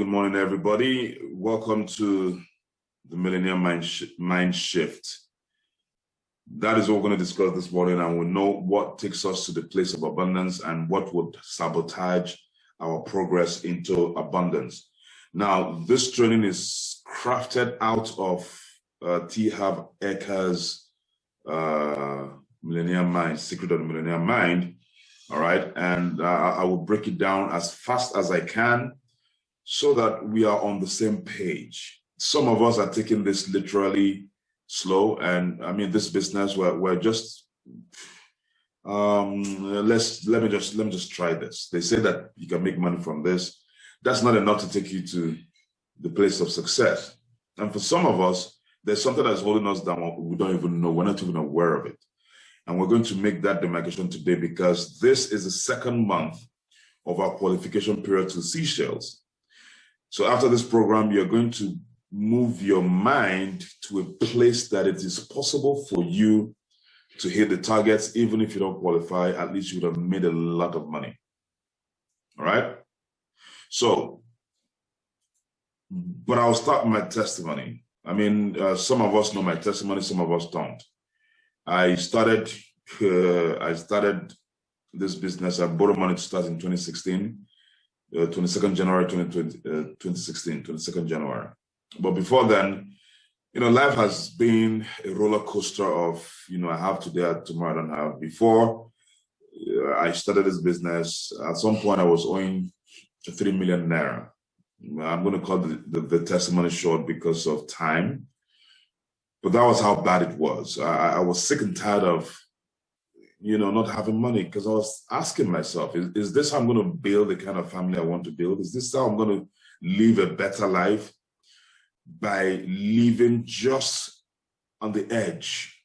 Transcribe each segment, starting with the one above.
Good morning, everybody. Welcome to the Millennium Mind Shift. That is what we're going to discuss this morning, and we'll know what takes us to the place of abundance and what would sabotage our progress into abundance. Now, this training is crafted out of T. Harv Eker's Millennium Mind, Secret of the Millennium Mind. All right, and I will break it down as fast as I can, so that we are on the same page. Some of us are taking this literally slow, and I mean, this business, we're just let me just try this. They say that you can make money from this. That's not enough to take you to the place of success. And for some of us, there's something that's holding us down. We don't even know. We're not even aware of it. And we're going to make that demarcation today, because this is the second month of our qualification period to Seychelles. So after this program, you're going to move your mind to a place that it is possible for you to hit the targets. Even if you don't qualify, at least you would have made a lot of money. All right? So, but I'll start my testimony. I mean, some of us know my testimony, some of us don't. I started this business. I borrowed money to start in 2016. 22nd January 2016, 22nd January. But before then, life has been a roller coaster of, I have today, tomorrow I don't have. Before I started this business, at some point I was owing 3 million naira. I'm going to call the testimony short because of time. But that was how bad it was. I was sick and tired of not having money, because I was asking myself, is this how I'm going to build the kind of family I want to build? Is this how I'm going to live a better life, by living just on the edge?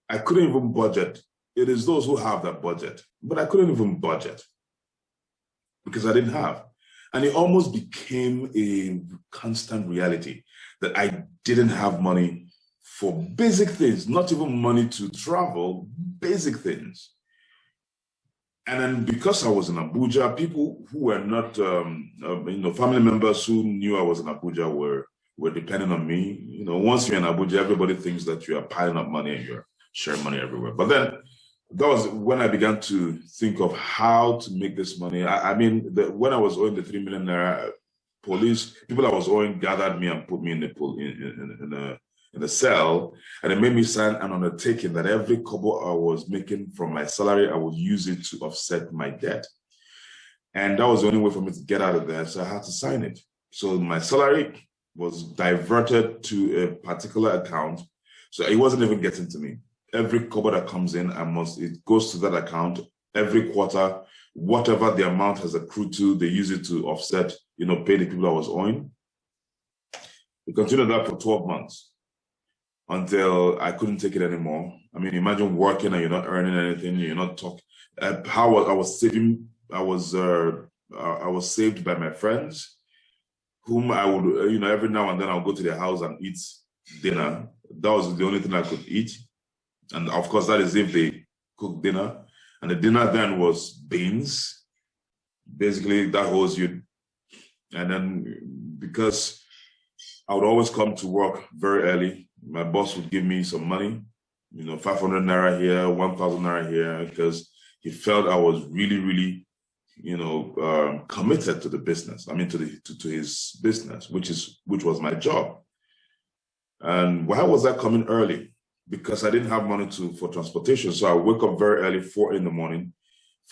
I couldn't even budget. It is those who have that budget, but I couldn't even budget because I didn't have. And it almost became a constant reality that I didn't have money for basic things, not even money to travel, basic things. And then because I was in Abuja, people who were not, family members who knew I was in Abuja were depending on me. Once you're in Abuja, everybody thinks that you are piling up money and you're sharing money everywhere. But then that was when I began to think of how to make this money. When I was owing the 3 million naira, people I was owing gathered me and put me in the pool in the cell, and it made me sign an undertaking that every kobo I was making from my salary, I would use it to offset my debt. And that was the only way for me to get out of there, so I had to sign it. So my salary was diverted to a particular account, so it wasn't even getting to me. Every kobo that comes in, it goes to that account every quarter. Whatever the amount has accrued to, they use it to offset, pay the people I was owing. We continued that for 12 months. Until I couldn't take it anymore. I mean, imagine working and you're not earning anything, you're not talking. I was saving. I was saved by my friends, whom I would, every now and then I'll go to their house and eat dinner. That was the only thing I could eat, and of course that is if they cook dinner. And the dinner then was beans. Basically, that holds you. And then because I would always come to work very early, my boss would give me some money, 500 naira here, 1,000 naira here, because he felt I was really, really, committed to the business. I mean, to his business, which was my job. And why was that coming early? Because I didn't have money for transportation. So I wake up very early, 4 in the morning,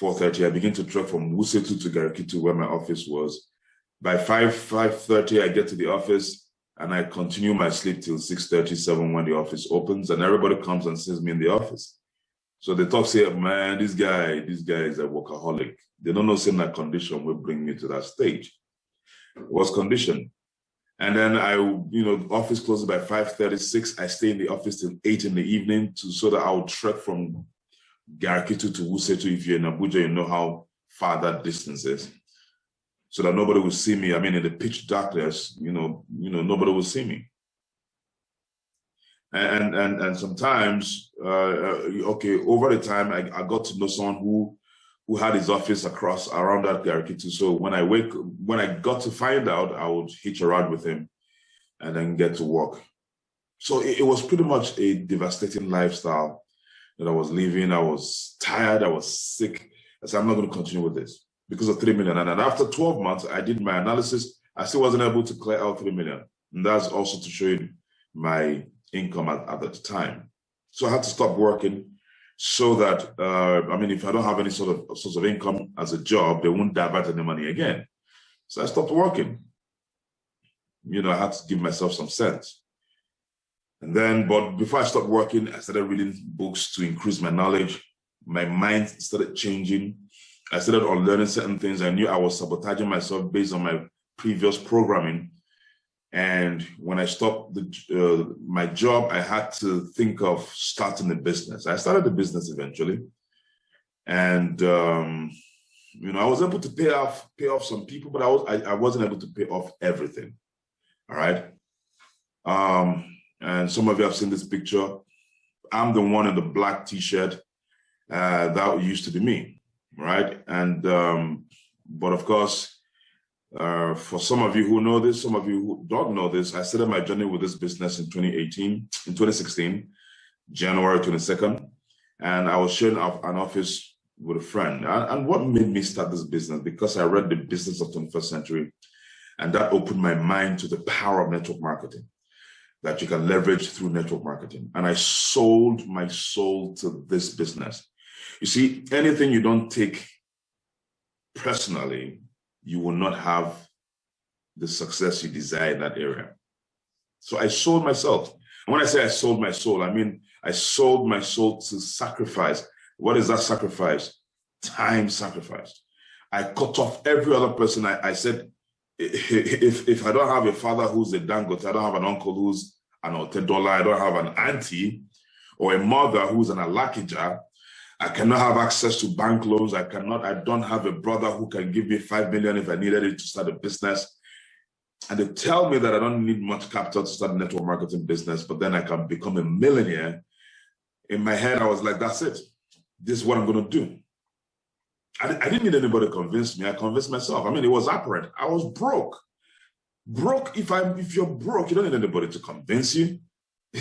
4:30. I begin to trek from Wusetu to Garki, where my office was. By 5:30, I get to the office. And I continue my sleep till 6:30, 7 when the office opens, and everybody comes and sees me in the office. So they say, man, this guy is a workaholic. They don't know saying that condition will bring me to that stage. It was conditioned. And then office closes by 5:36. I stay in the office till 8 in the evening so that I will trek from Garkitu to Wusetu. If you're in Abuja, you know how far that distance is. So that nobody will see me. I mean, in the pitch darkness, nobody will see me. And sometimes, over the time, I got to know someone who who had his office around that Gariki too. So when I got to find out, I would hitch a ride with him and then get to work. So it was pretty much a devastating lifestyle that I was living. I was tired, I was sick. I said, I'm not going to continue with this because of 3 million. And after 12 months, I did my analysis. I still wasn't able to clear out 3 million. And that's also to show you my income at the time. So I had to stop working so that, if I don't have any source of income as a job, they won't divert any money again. So I stopped working. I had to give myself some sense. And then, but before I stopped working, I started reading books to increase my knowledge. My mind started changing. I started unlearning certain things. I knew I was sabotaging myself based on my previous programming. And when I stopped my job, I had to think of starting a business. I started a business eventually. And, I was able to pay off some people, but I wasn't able to pay off everything. All right. And some of you have seen this picture. I'm the one in the black t-shirt. That used to be me, right? And, but of course, for some of you who know this, some of you who don't know this, I started my journey with this business in 2016, January 22nd. And I was sharing an office with a friend. And what made me start this business? Because I read The Business of 21st Century, and that opened my mind to the power of network marketing that you can leverage through network marketing. And I sold my soul to this business. You see, anything you don't take personally, you will not have the success you desire in that area. So I sold myself. And when I say I sold my soul, I mean, I sold my soul to sacrifice. What is that sacrifice? Time sacrifice. I cut off every other person. I said, if I don't have a father who's a Dangote, I don't have an uncle who's an Otedola, I don't have an auntie or a mother who's an Alakija, I cannot have access to bank loans. I don't have a brother who can give me 5 million if I needed it to start a business. And they tell me that I don't need much capital to start a network marketing business, but then I can become a millionaire. In my head, I was like, that's it. This is what I'm going to do. I didn't need anybody to convince me. I convinced myself. It was apparent. I was broke. Broke, if you're broke, you don't need anybody to convince you.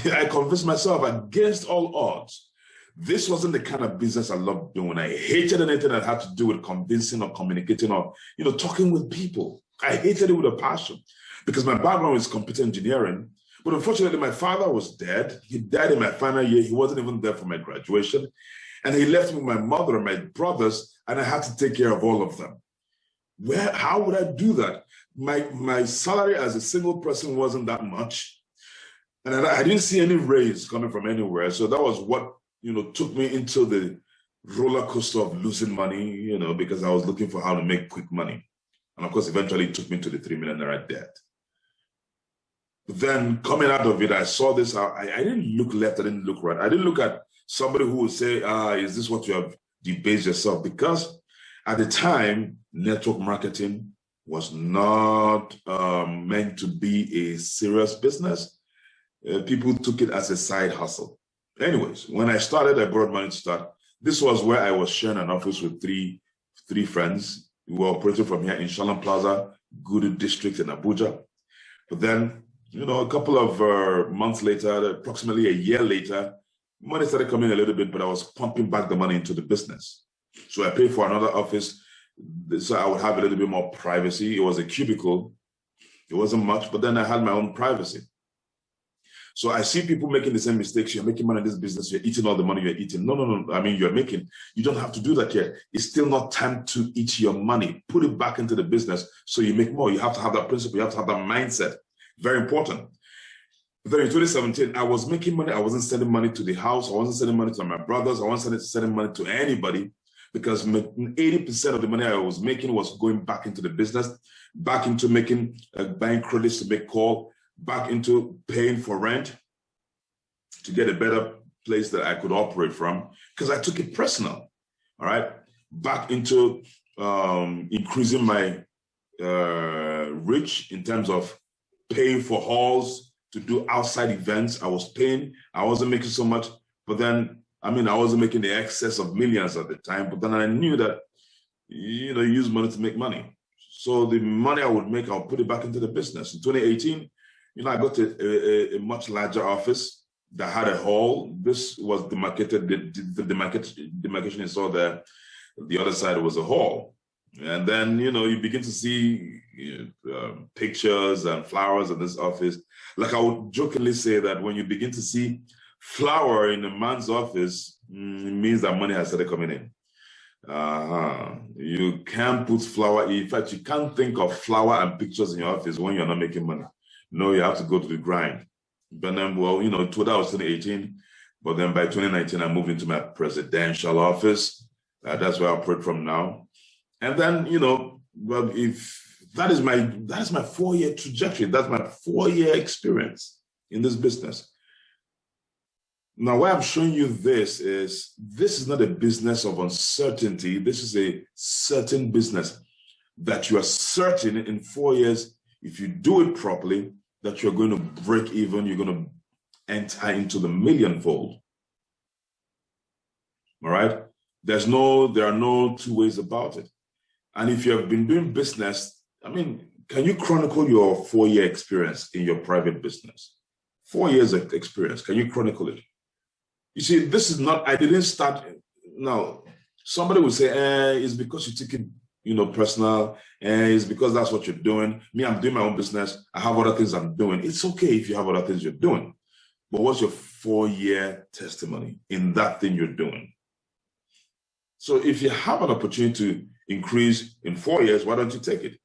I convinced myself against all odds. This wasn't the kind of business I loved doing. I hated anything that had to do with convincing or communicating or, talking with people. I hated it with a passion because my background is computer engineering. But unfortunately, my father was dead. He died in my final year. He wasn't even there for my graduation. And he left me with my mother and my brothers, and I had to take care of all of them. How would I do that? My salary as a single person wasn't that much. And I didn't see any raise coming from anywhere. So that was what, took me into the roller coaster of losing money, because I was looking for how to make quick money. And of course, eventually it took me to the 3 million naira debt. But then coming out of it, I saw this. I didn't look left. I didn't look right. I didn't look at somebody who would say, is this what you have debased yourself? Because at the time, network marketing was not meant to be a serious business. People took it as a side hustle. Anyways, when I started, I borrowed money to start. This was where I was sharing an office with three friends. We were operating from here in Shalom Plaza, Gudu district in Abuja. But then, a couple of months later, approximately a year later, money started coming a little bit, but I was pumping back the money into the business. So I paid for another office so I would have a little bit more privacy. It was a cubicle. It wasn't much, but then I had my own privacy. So I see people making the same mistakes. You're making money in this business. You're eating all the money you're eating. No. You don't have to do that yet. It's still not time to eat your money. Put it back into the business so you make more. You have to have that principle. You have to have that mindset. Very important. Then in 2017, I was making money. I wasn't sending money to the house. I wasn't sending money to my brothers. I wasn't sending money to anybody because 80% of the money I was making was going back into the business, back into making buying credits to make call, back into paying for rent to get a better place that I could operate from because I took it personal, all right? Back into increasing my reach in terms of paying for halls to do outside events. I was paying, I wasn't making so much, but then, I wasn't making the excess of millions at the time, but then I knew that use money to make money. So the money I would make, I'll put it back into the business. In 2018, I got a much larger office that had a hall. This was demarcated. The demarcation you saw there, the other side was a hall. And then, you begin to see pictures and flowers in this office. Like I would jokingly say that when you begin to see flower in a man's office, it means that money has started coming in. You can't put flower. In fact, you can't think of flower and pictures in your office when you're not making money. No, you have to go to the grind. But then, well, that was 2018. But then by 2019, I moved into my presidential office. That's where I operate from now. And then, well, if that is my 4-year trajectory, that's my 4-year experience in this business. Now, why I'm showing you this is not a business of uncertainty. This is a certain business that you are certain in 4 years, if you do it properly, that you're going to break even, you're going to enter into the millionfold. All right? There are no two ways about it. And if you have been doing business, can you chronicle your 4-year experience in your private business? 4 years of experience, can you chronicle it? You see, this is not, I didn't start, now, somebody will say, it's because you take it, personal, it's because that's what you're doing. Me, I'm doing my own business. I have other things I'm doing. It's okay if you have other things you're doing. But what's your 4-year testimony in that thing you're doing? So if you have an opportunity to increase in 4 years, why don't you take it?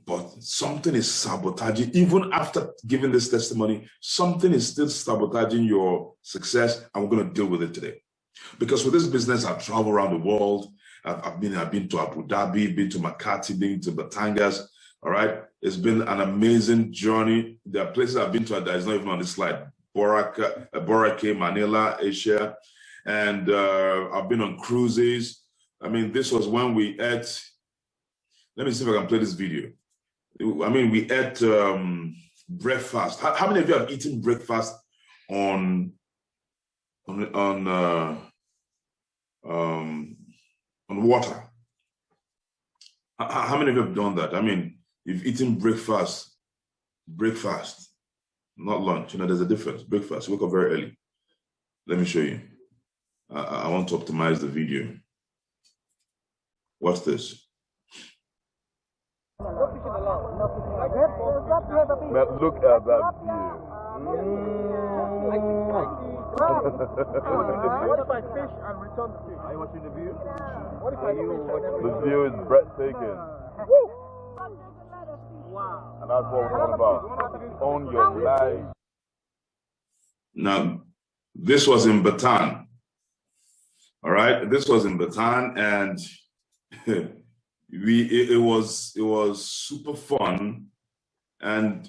But something is sabotaging, even after giving this testimony, something is still sabotaging your success, and we're going to deal with it today. Because with this business, I've traveled around the world. I've been to Abu Dhabi, been to Makati, been to Batangas. All right, it's been an amazing journey. There are places I've been to that is not even on this slide: Boracay, Manila, Asia, and I've been on cruises. This was when we ate. Let me see if I can play this video. We ate breakfast. How many of you have eaten breakfast on water? How many of you have done that? You've eaten breakfast, not lunch. There's a difference. Breakfast, you wake up very early. Let me show you. I want to optimize the video. Watch this. Look at that view. What if I fish and return the fish? Are you watching the view? What if I fish? The view is breathtaking. Wow. And that's what we're talking about. Own your life. Now, this was in Bataan. All right, this was in Bataan, and it was super fun. And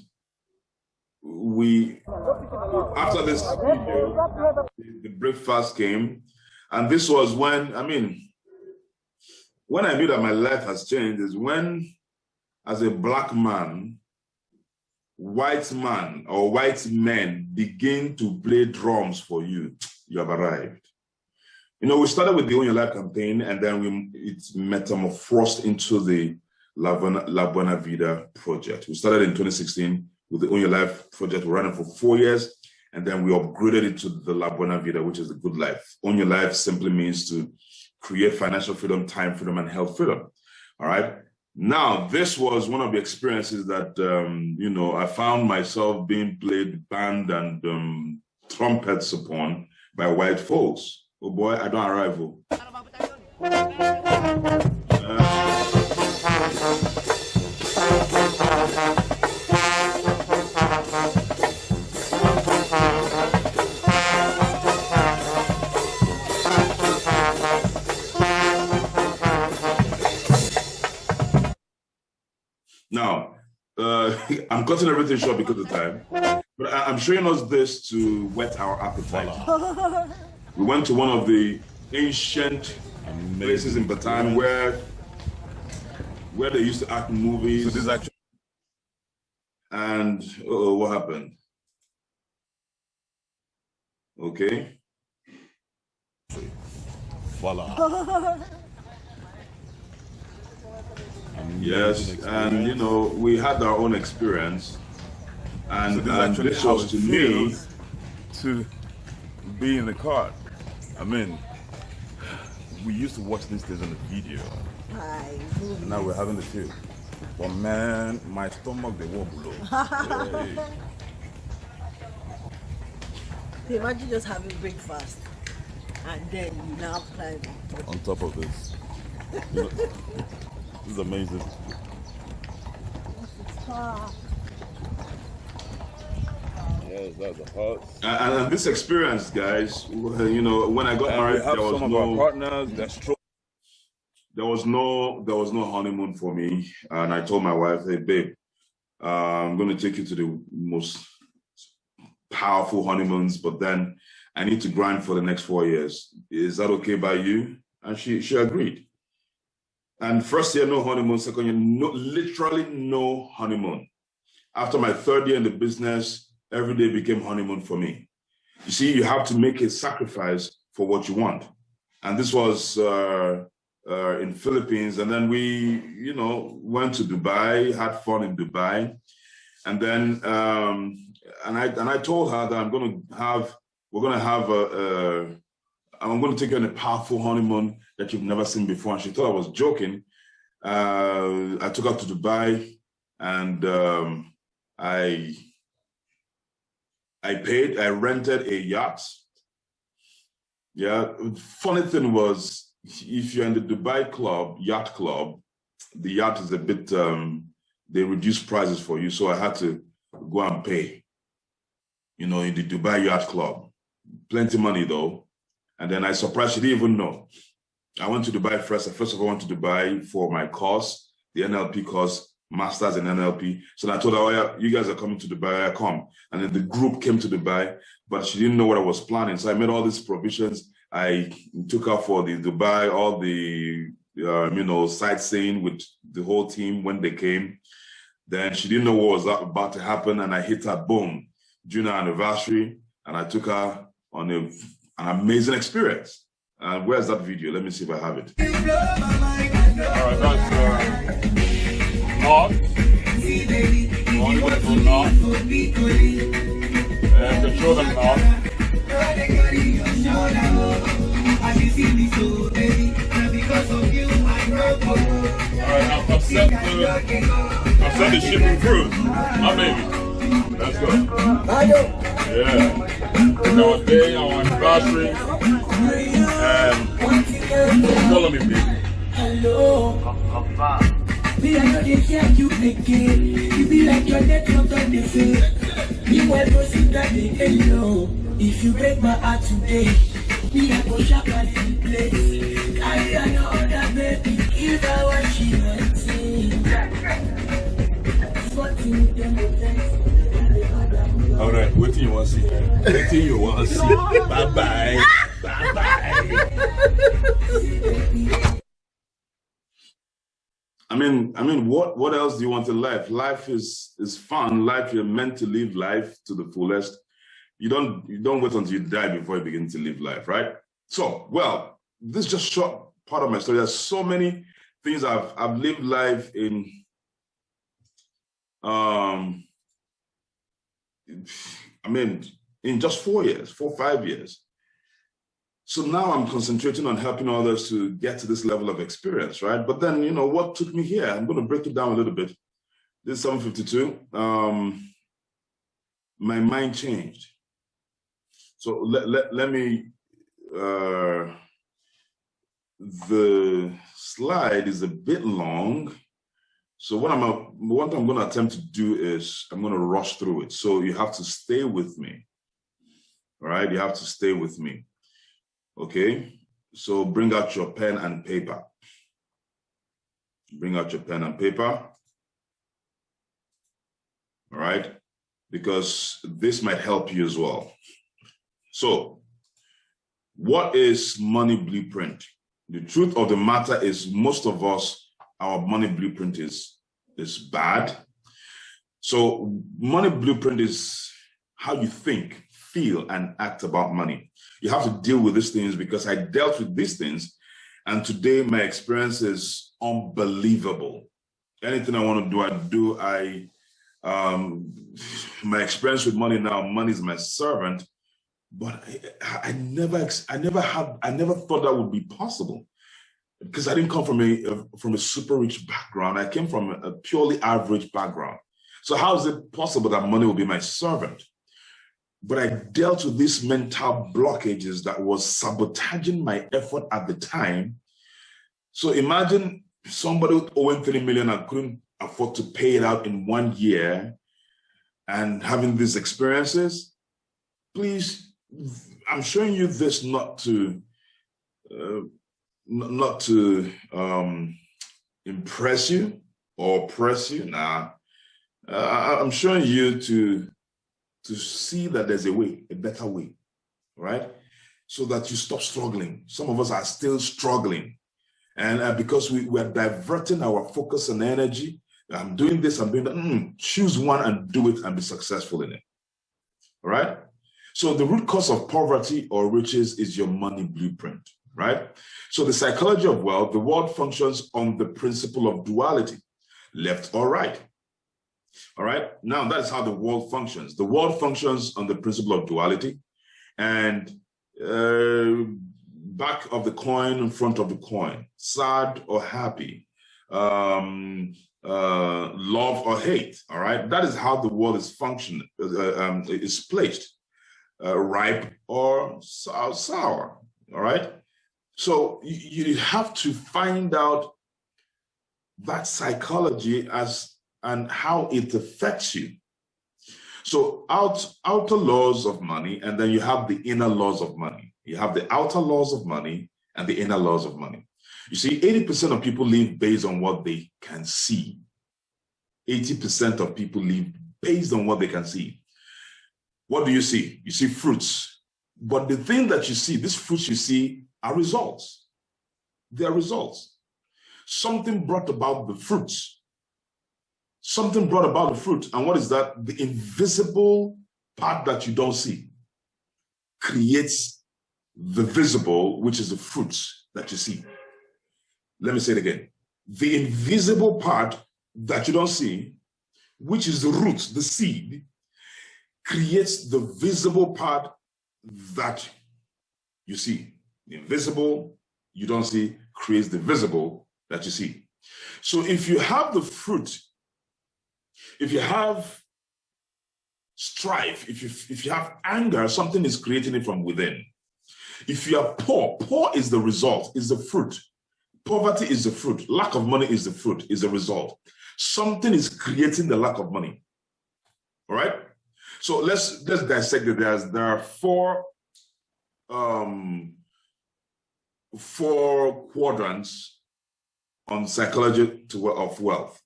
after this video, the breakfast came, and this was when I knew that my life has changed is when, as a black man, white men begin to play drums for you. You have arrived. We started with the Own Your Life campaign, and then it's metamorphosed into the La Buena Vida project. We started in 2016 with the Own Your Life project. We ran it for 4 years, and then we upgraded it to the La Buena Vida, which is the good life. Own Your Life simply means to create financial freedom, time freedom, and health freedom. All right. Now, this was one of the experiences that, I found myself being played band and trumpets upon by white folks. Oh boy, I don't arrive. Now, I'm cutting everything short because of time, but I'm showing us this to whet our appetite. We went to one of the ancient places in Bataan where they used to act movies. So this actually, and what happened? Okay. Voila. Yes, and you know, we had our own experience, and, so this was to me to be in the car. I mean, we used to watch these things on the video, and now we're having the feel. But man, my stomach they won't blow. Hey. Imagine just having breakfast and then you now climb On top of this. You know, this is amazing. Yes, that's a hot. and this experience, guys. You know, when I got married, there was some of our partners that there was no honeymoon for me, and I told my wife, "Hey, babe, I'm going to take you to the most powerful honeymoons, but then I need to grind for the next 4 years. Is that okay by you?" And she agreed. And first year, no honeymoon. Second year, literally no honeymoon. After my third year in the business, every day became honeymoon for me. You see, you have to make a sacrifice for what you want. And this was in Philippines. And then we, you know, went to Dubai, had fun in Dubai. And then, and I told her that I'm going to take you on a powerful honeymoon that you've never seen before. And she thought I was joking. I took her to Dubai, and I rented a yacht. Yeah, funny thing was, if you're in the Dubai club, yacht club, the yacht is a bit, they reduce prices for you. So I had to go and pay, you know, in the Dubai yacht club. Plenty money though. And then I surprised, she didn't even know. I went to Dubai first. First of all, I went to Dubai for my course, the NLP course, Masters in NLP. So I told her, "Oh yeah, you guys are coming to Dubai, I come." And then the group came to Dubai, but she didn't know what I was planning. So I made all these provisions. I took her for the Dubai, all the, you know, sightseeing with the whole team when they came. Then she didn't know what was about to happen. And I hit her, boom, junior anniversary. And I took her on an amazing experience. And where's that video? Let me see if I have it. All right, that's north. Wonderful north. Control them north. Alright, I've set the shipping cruise. My baby. Let's go. Yeah. It's our day, our anniversary. And follow me, baby. Hello. Me, I know they hear you again. You be like your network on the face. Meanwhile, go sit down hello. If you break my heart today, me, I go shop at the place. Carry another baby, give her what she wants. Alright, what do you want to see? What do you want to see? Bye-bye. Bye-bye. I mean, what else do you want in life? Life is fun. Life, you're meant to live life to the fullest. You don't wait until you die before you begin to live life, right? So, well, this is just short part of my story. There's so many things I've lived life in. In just 4 years, 5 years. So now I'm concentrating on helping others to get to this level of experience, right? But then, you know, what took me here? I'm going to break it down a little bit. This is 752. My mind changed. So let me, the slide is a bit long. So what I'm going to attempt to do is I'm going to rush through it. So you have to stay with me. All right, you have to stay with me. Okay, so bring out your pen and paper. Bring out your pen and paper. All right, because this might help you as well. So, what is money blueprint? The truth of the matter is most of us, our money blueprint is bad. So money blueprint is how you think, feel, and act about money. You have to deal with these things because I dealt with these things, and today my experience is unbelievable. Anything I want to do, I do. My experience with money now, money is my servant, but I never thought that would be possible, because I didn't come from a super rich background. I came from a purely average background. So how is it possible that money will be my servant? But I dealt with these mental blockages that was sabotaging my effort at the time. So imagine somebody owing 3 million and couldn't afford to pay it out in 1 year and having these experiences. Please, I'm showing you this not to impress you or oppress you. Nah, I'm showing you to see that there's a way, a better way, right? So that you stop struggling. Some of us are still struggling. And because we're diverting our focus and energy, I'm doing this, I'm doing that. Choose one and do it and be successful in it, all right? So the root cause of poverty or riches is your money blueprint, right? So the psychology of wealth, the world functions on the principle of duality, left or right. All right, now that's how the world functions. The world functions on the principle of duality, and back of the coin, in front of the coin, sad or happy, love or hate. All right, that is how the world is functioning, is placed, ripe or sour. All right, so you have to find out that psychology and how it affects you. So outer laws of money, and then you have the inner laws of money. You have the outer laws of money and the inner laws of money. You see, 80% of people live based on what they can see. 80% of people live based on what they can see. What do you see? You see fruits. But the thing that you see, these fruits you see, are results. They are results. Something brought about the fruits. Something brought about the fruit. And what is that? The invisible part that you don't see creates the visible, which is the fruits that you see. Let me say it again. The invisible part that you don't see, which is the root, the seed, creates the visible part that you see. The invisible you don't see creates the visible that you see. So if you have the fruit, if you have strife, if you have anger, something is creating it from within. If you are poor, poor is the result, is the fruit. Poverty is the fruit. Lack of money is the fruit, is the result. Something is creating the lack of money. All right? So let's dissect it. There are four quadrants on psychology of wealth.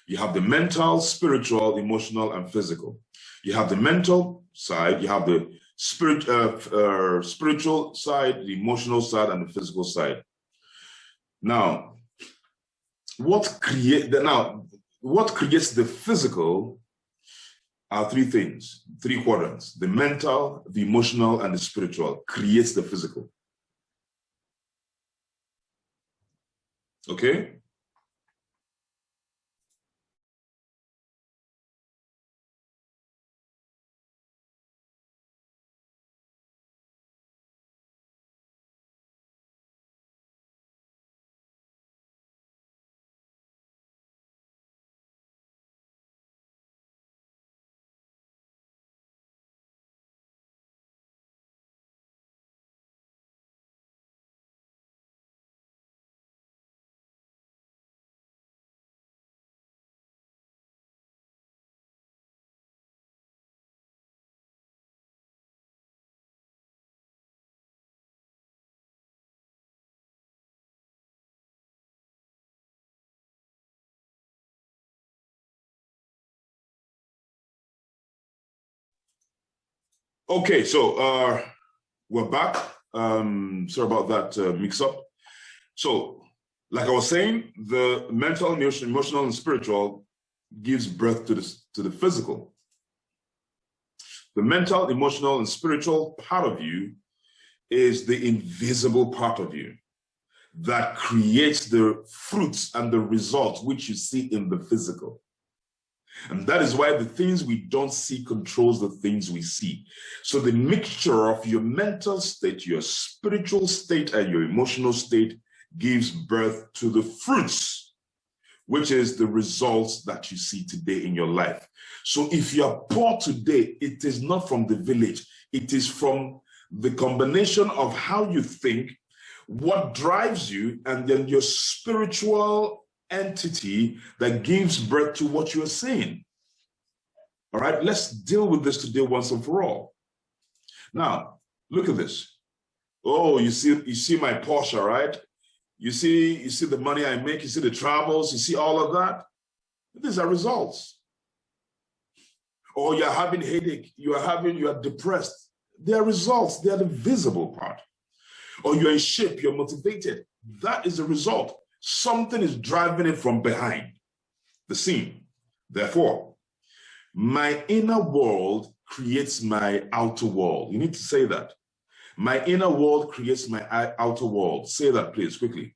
You have the mental, spiritual, emotional, and physical. You have the mental side, you have the spiritual side, the emotional side, and the physical side. Now, what creates the physical are three things, three quadrants. The mental, the emotional, and the spiritual creates the physical. Okay? Okay, so we're back. Sorry about that mix-up. So, like I was saying, the mental, emotional, and spiritual gives birth to the physical. The mental, emotional, and spiritual part of you is the invisible part of you. that creates the fruits and the results which you see in the physical. And that is why the things we don't see controls the things we see. So the mixture of your mental state, your spiritual state, and your emotional state gives birth to the fruits, which is the results that you see today in your life. So if you are poor today, it is not from the village. It is from the combination of how you think, what drives you, and then your spiritual entity that gives birth to what you're saying. All right, let's deal with this today once and for all. Now, look at this. Oh, you see my Porsche, right? You see the money I make, you see the travels, you see all of that. These are results. Or you're having headache, you are depressed. They are results, they are the visible part. Or you're in shape, you're motivated. That is the result. Something is driving it from behind the scene. Therefore, my inner world creates my outer world. You need to say that. My inner world creates my outer world. Say that, please, quickly.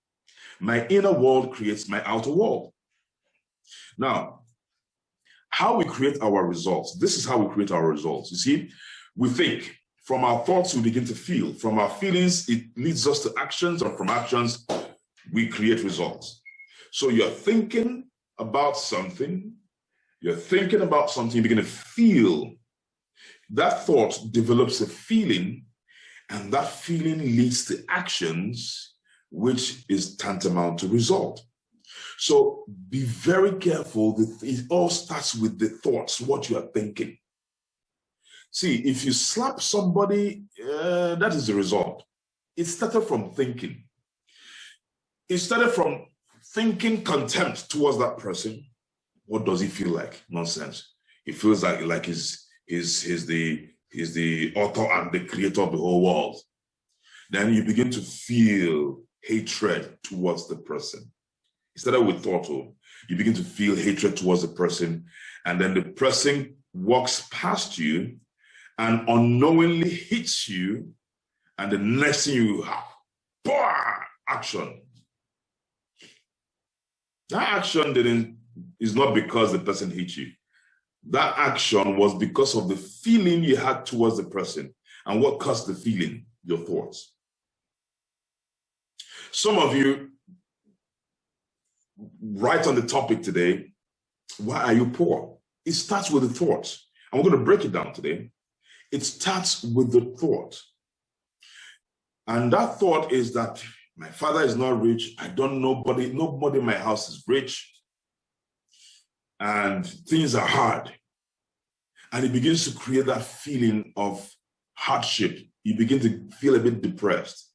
My inner world creates my outer world. Now, how we create our results. This is how we create our results. You see, we think. From our thoughts, we begin to feel. From our feelings, it leads us to actions, or from actions, we create results. So you're thinking about something, you begin to feel. That thought develops a feeling, and that feeling leads to actions, which is tantamount to result. So be very careful. It all starts with the thoughts, what you are thinking. See, if you slap somebody, that is the result. It started from thinking. It started from thinking contempt towards that person. What does he feel like? Nonsense. He feels like he's the author and the creator of the whole world. Then you begin to feel hatred towards the person. It started with thought. You begin to feel hatred towards the person, and then the person walks past you and unknowingly hits you, and the next thing you have, action. That action is not because the person hit you. That action was because of the feeling you had towards the person. And what caused the feeling? Your thoughts. Some of you, right on the topic today, why are you poor? It starts with the thoughts. And we're going to break it down today. It starts with the thought. And that thought is that my father is not rich. Nobody in my house is rich. And things are hard. And it begins to create that feeling of hardship. You begin to feel a bit depressed.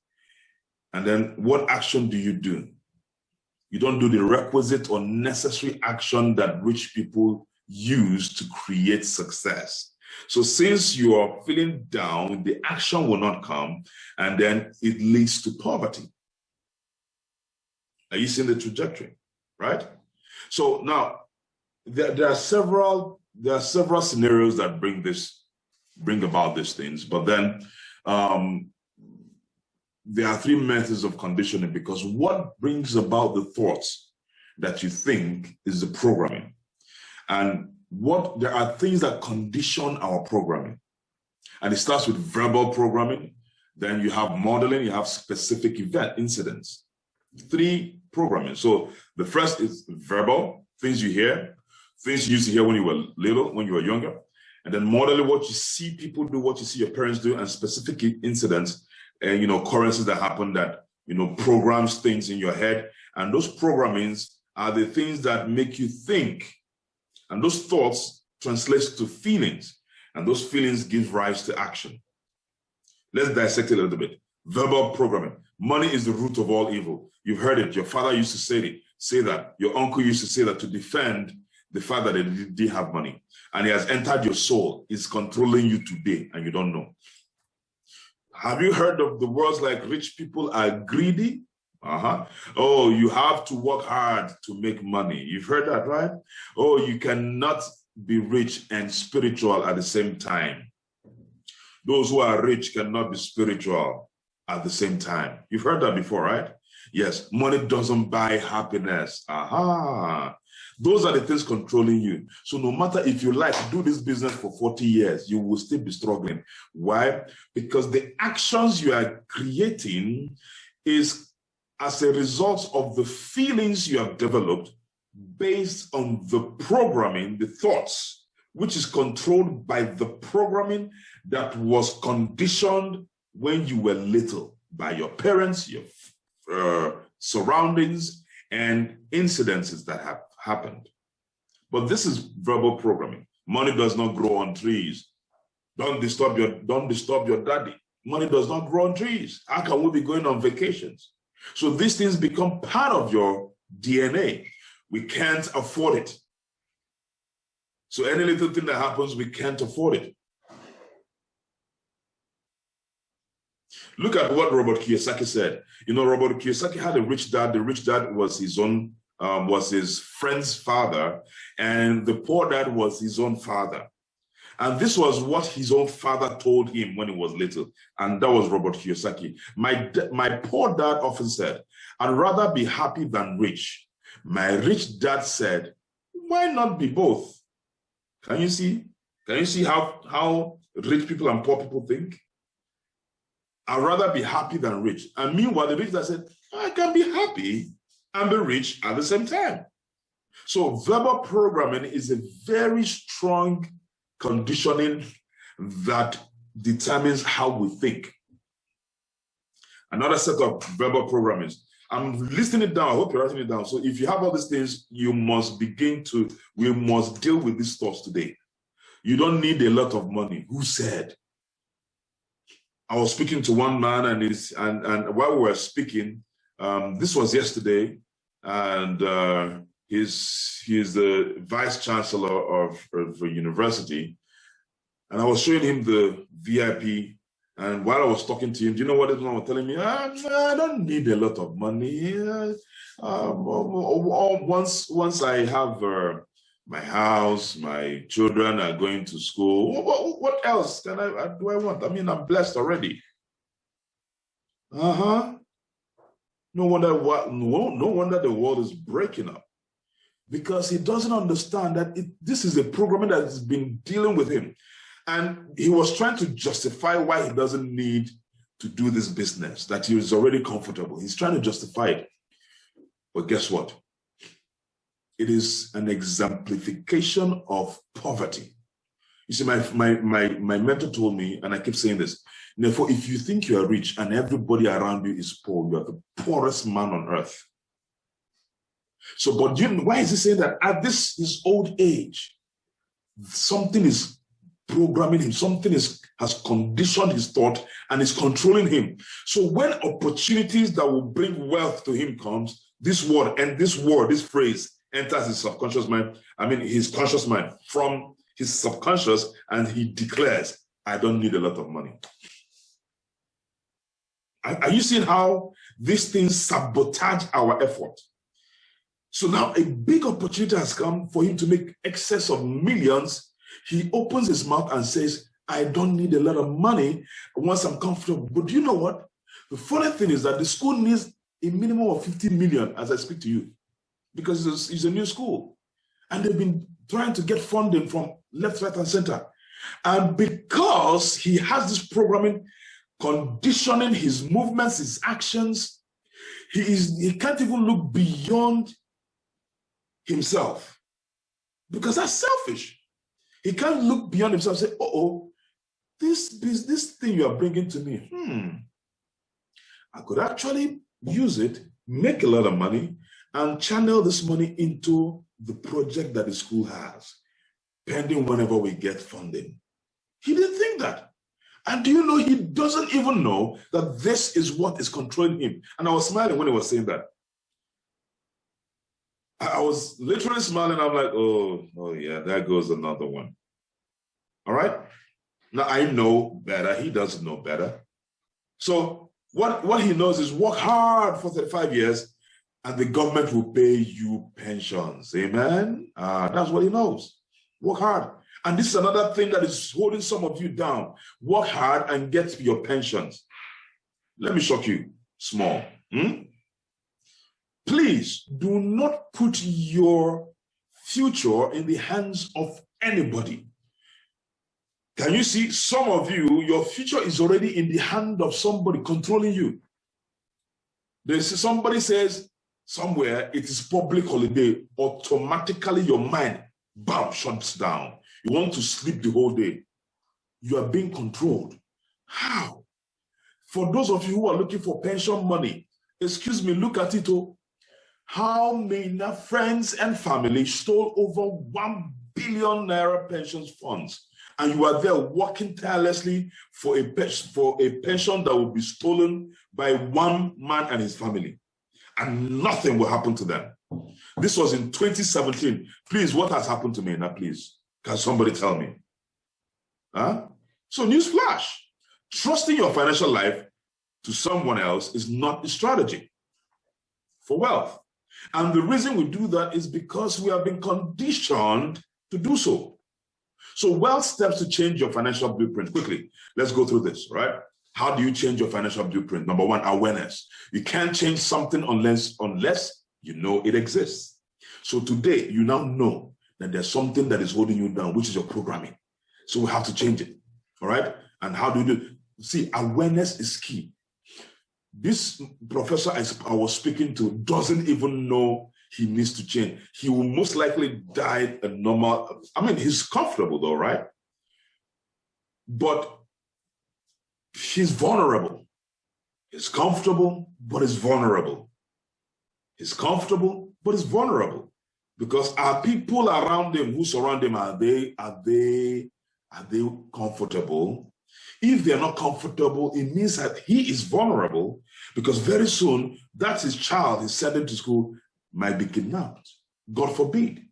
And then what action do? You don't do the requisite or necessary action that rich people use to create success. So since you are feeling down, the action will not come, and then it leads to poverty. Are you seeing the trajectory, right? So now there are several scenarios that bring about these things, but then there are three methods of conditioning, because what brings about the thoughts that you think is the programming. And there are things that condition our programming. And it starts with verbal programming. Then you have modeling, you have specific incidents. Three programming. So the first is verbal, things you hear, things you used to hear when you were little, when you were younger. And then modeling, what you see people do, what you see your parents do, and specific incidents and, occurrences that happen that, programs things in your head. And those programmings are the things that make you think. And those thoughts translate to feelings, and those feelings give rise to action. Let's dissect it a little bit. Verbal programming. Money is the root of all evil. You've heard it. Your father used to say that. Your uncle used to say that to defend the fact that they didn't have money. And it has entered your soul. It's controlling you today, and you don't know. Have you heard of the words like rich people are greedy? Oh, you have to work hard to make money. You've heard that, right? Oh, you cannot be rich and spiritual at the same time. Those who are rich cannot be spiritual at the same time. You've heard that before, right? Yes, money doesn't buy happiness. Aha. Those are the things controlling you. So no matter if you like to do this business for 40 years, you will still be struggling. Why? Because the actions you are creating is as a result of the feelings you have developed based on the programming, the thoughts, which is controlled by the programming that was conditioned when you were little by your parents, your surroundings, and incidences that have happened. But this is verbal programming. Money does not grow on trees. Don't disturb your daddy. Money does not grow on trees. How can we be going on vacations? So these things become part of your DNA. We can't afford it. So any little thing that happens, we can't afford it. Look at what Robert Kiyosaki said. You know, Robert Kiyosaki had a rich dad. The rich dad was his own, was his friend's father, and the poor dad was his own father. And this was what his own father told him when he was little. And that was Robert Kiyosaki. My poor dad often said, I'd rather be happy than rich. My rich dad said, why not be both? Can you see? Can you see how rich people and poor people think? I'd rather be happy than rich. And meanwhile, the rich dad said, I can be happy and be rich at the same time. So verbal programming is a very strong conditioning that determines how we think. Another set of verbal programming. I'm listing it down. I hope you're writing it down. So if you have all these things, we must deal with these thoughts today. You don't need a lot of money. Who said? I was speaking to one man, and while we were speaking, this was yesterday, and he's the vice chancellor of a university, and I was showing him the VIP. And while I was talking to him, do you know what this man was telling me? I don't need a lot of money. Once I have my house, my children are going to school, what else do I want? I mean, I'm blessed already. No wonder the world is breaking up, because he doesn't understand that this is a program that has been dealing with him. And he was trying to justify why he doesn't need to do this business, that he is already comfortable. He's trying to justify it. But guess what? It is an exemplification of poverty. You see, my mentor told me, and I keep saying this, therefore, if you think you are rich and everybody around you is poor, you are the poorest man on earth. So, but why is he saying that? At his old age, something is programming him, something has conditioned his thought and is controlling him. So when opportunities that will bring wealth to him comes, this phrase enters his subconscious mind, his conscious mind, from his subconscious, and he declares, I don't need a lot of money. Are you seeing how these things sabotage our effort? So now a big opportunity has come for him to make excess of millions. He opens his mouth and says, I don't need a lot of money once I'm comfortable. But do you know what? The funny thing is that the school needs a minimum of 50 million as I speak to you, because it's a new school. And they've been trying to get funding from left, right, and center. And because he has this programming conditioning his movements, his actions, he can't even look beyond himself, because that's selfish. He can't look beyond himself and say, this thing you are bringing to me, I could actually use it, make a lot of money, and channel this money into the project that the school has, pending whenever we get funding. He didn't think that. And do you know, he doesn't even know that this is what is controlling him. And I was smiling when he was saying that. I was literally smiling. I'm like, oh yeah, there goes another one. All right. Now I know better. He doesn't know better. So what he knows is work hard for 35 years and the government will pay you pensions. Amen. That's what he knows. Work hard. And this is another thing that is holding some of you down. Work hard and get your pensions. Let me shock you small. Please do not put your future in the hands of anybody. Can you see, some of you, your future is already in the hand of somebody controlling you. Somebody says somewhere it is public holiday, automatically your mind, bam, shuts down. You want to sleep the whole day. You are being controlled. How? For those of you who are looking for pension money, excuse me, look at it. Oh. How many friends and family stole over 1 billion naira pension funds? And you are there working tirelessly for a pension that will be stolen by one man and his family. And nothing will happen to them. This was in 2017. Please, what has happened to me now, please? Can somebody tell me? Huh? So newsflash, trusting your financial life to someone else is not a strategy for wealth. And the reason we do that is because we have been conditioned to do so. So wealth steps to change your financial blueprint. Quickly, let's go through this, right? How do you change your financial blueprint? Number one, awareness. You can't change something unless you know it exists. So today, you now know that there's something that is holding you down, which is your programming. So we have to change it, all right? And how do you do it? See, awareness is key. This professor I was speaking to doesn't even know he needs to change. He will most likely die a normal, I mean, he's comfortable though, right? But he's vulnerable. He's comfortable, but he's vulnerable. He's comfortable, but he's vulnerable. Because our people around him who surround him, are they comfortable? If they're not comfortable, it means that he is vulnerable, because very soon that's his child he's sending to school might be kidnapped. God forbid.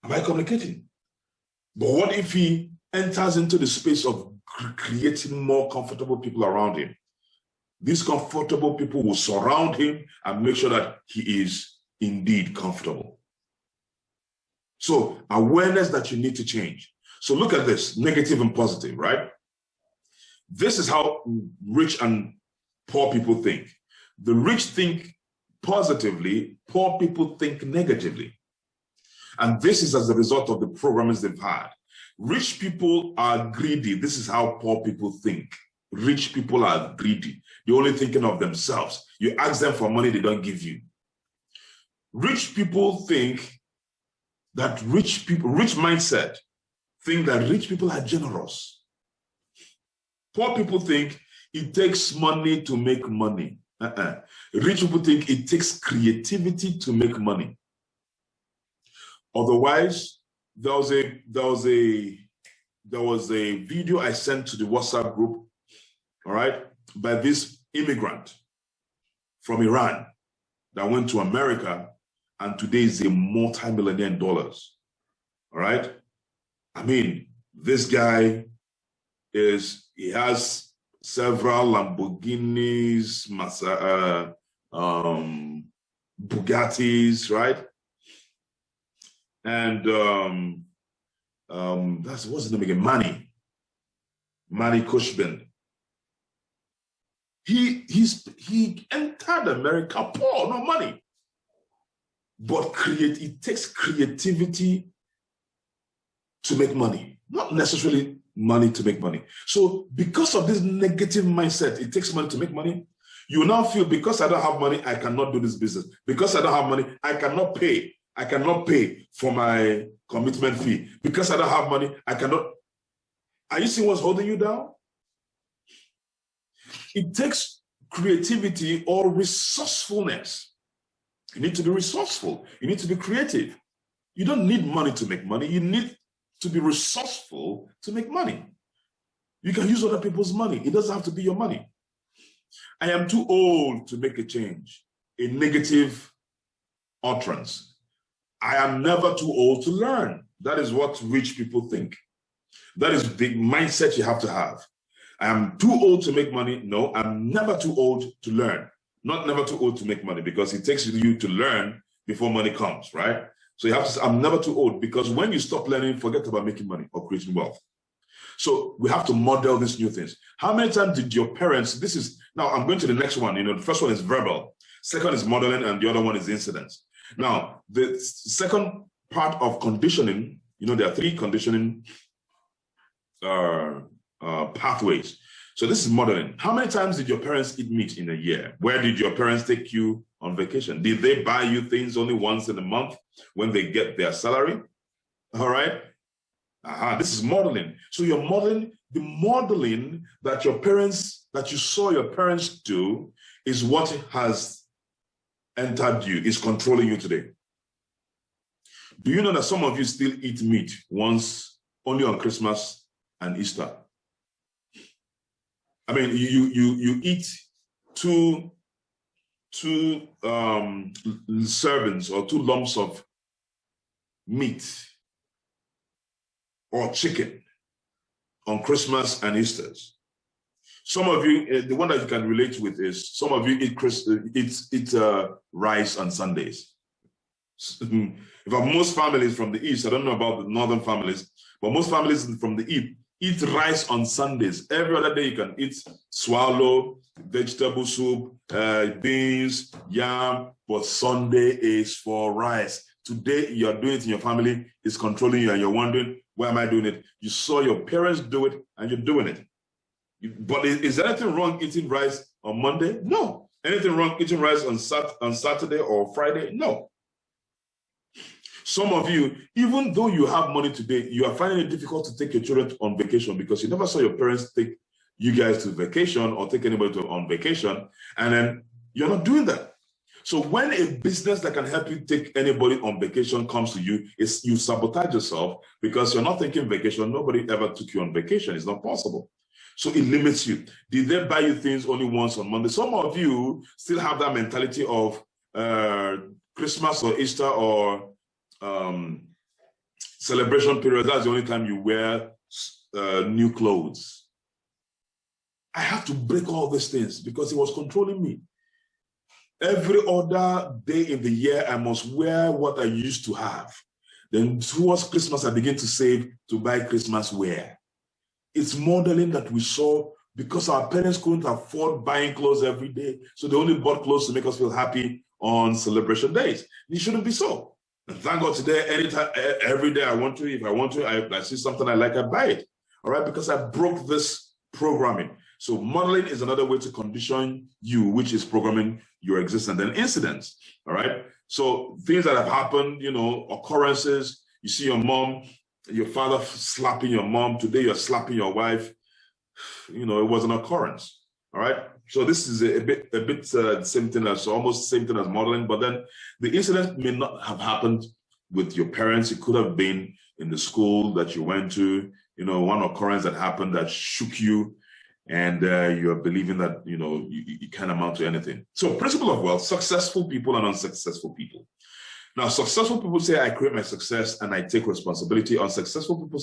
Am I communicating? But what if he enters into the space of creating more comfortable people around him? These comfortable people will surround him and make sure that he is indeed comfortable. So awareness that you need to change. So look at this, negative and positive, right? This is how rich and poor people think. The rich think positively, poor people think negatively. And this is as a result of the programs they've had. Rich people are greedy. This is how poor people think. Rich people are greedy. They're only thinking of themselves. You ask them for money, they don't give you. Rich people think that rich mindset think that rich people are generous. Poor people think it takes money to make money. Rich people think it takes creativity to make money. Otherwise, there was a video I sent to the WhatsApp group, all right, by this immigrant from Iran that went to America and today is a multi-millionaire in dollars. All right. I mean, this guy he has several Lamborghinis, Bugattis, right? And what's his name again? Manny Cushman. He entered America poor, no money. But it takes creativity to make money, not necessarily money to make money. So because of this negative mindset, it takes money to make money, you now feel because I don't have money, I cannot do this business. Because I don't have money, I cannot pay for my commitment fee. Because I don't have money, I cannot. Are you seeing what's holding you down? It takes creativity or resourcefulness. You need to be resourceful. You need to be creative. You don't need money to make money. You need to be resourceful to make money. You can use other people's money. It doesn't have to be your money. I am too old to make a change. A negative utterance. I am never too old to learn. That is what rich people think. That is the mindset you have to have. I am too old to make money. No, I'm never too old to learn. Not never too old to make money, because it takes you to learn before money comes, right? So you have to say, I'm never too old, because when you stop learning, forget about making money or creating wealth. So we have to model these new things. How many times did your parents, now I'm going to the next one, the first one is verbal. Second is modeling, and the other one is incidence. Now, the second part of conditioning, there are 3 conditioning pathways. So this is modeling. How many times did your parents eat meat in a year? Where did your parents take you on vacation? Did they buy you things only once in a month when they get their salary? All right. This is modeling. So you're modeling. The modeling that you saw your parents do is what has entered you, is controlling you today. Do you know that some of you still eat meat only on Christmas and Easter? I mean, you eat two servings or 2 lumps of meat or chicken on Christmas and Easter's. Some of you, the one that you can relate with is some of you eat rice on Sundays. In fact, most families from the East, I don't know about the northern families, but most families from the East eat rice on Sundays. Every other day you can eat swallow, vegetable soup, beans, yam, but Sunday is for rice. Today you're doing it in your family, it's controlling you, and you're wondering, why am I doing it? You saw your parents do it, and you're doing it. But is there anything wrong eating rice on Monday? No. Anything wrong eating rice on Saturday or Friday? No. Some of you, even though you have money today, you are finding it difficult to take your children on vacation because you never saw your parents take you guys to vacation or take anybody on vacation, and then you're not doing that. So when a business that can help you take anybody on vacation comes to you, you sabotage yourself because you're not taking vacation. Nobody ever took you on vacation. It's not possible. So it limits you. Did they buy you things only once on Monday? Some of you still have that mentality of Christmas or Easter or celebration period. That's the only time you wear new clothes. I have to break all these things because it was controlling me. Every other day in the year, I must wear what I used to have. Then towards Christmas, I begin to save to buy Christmas wear. It's modeling that we saw because our parents couldn't afford buying clothes every day. So they only bought clothes to make us feel happy on celebration days. It shouldn't be so. And thank God today, anytime, every day I want to, if I want to, I see something I like, I buy it. All right, because I broke this programming. So modeling is another way to condition you, which is programming your existence. And incidents, all right? So things that have happened, occurrences, you see your mom, your father slapping your mom, today you're slapping your wife, it was an occurrence, all right? So this is a bit same thing as, almost same thing as modeling, but then the incident may not have happened with your parents. It could have been in the school that you went to, one occurrence that happened that shook you, and you're believing that, you can't amount to anything. So principle of wealth, successful people and unsuccessful people. Now, successful people say, I create my success and I take responsibility. Unsuccessful people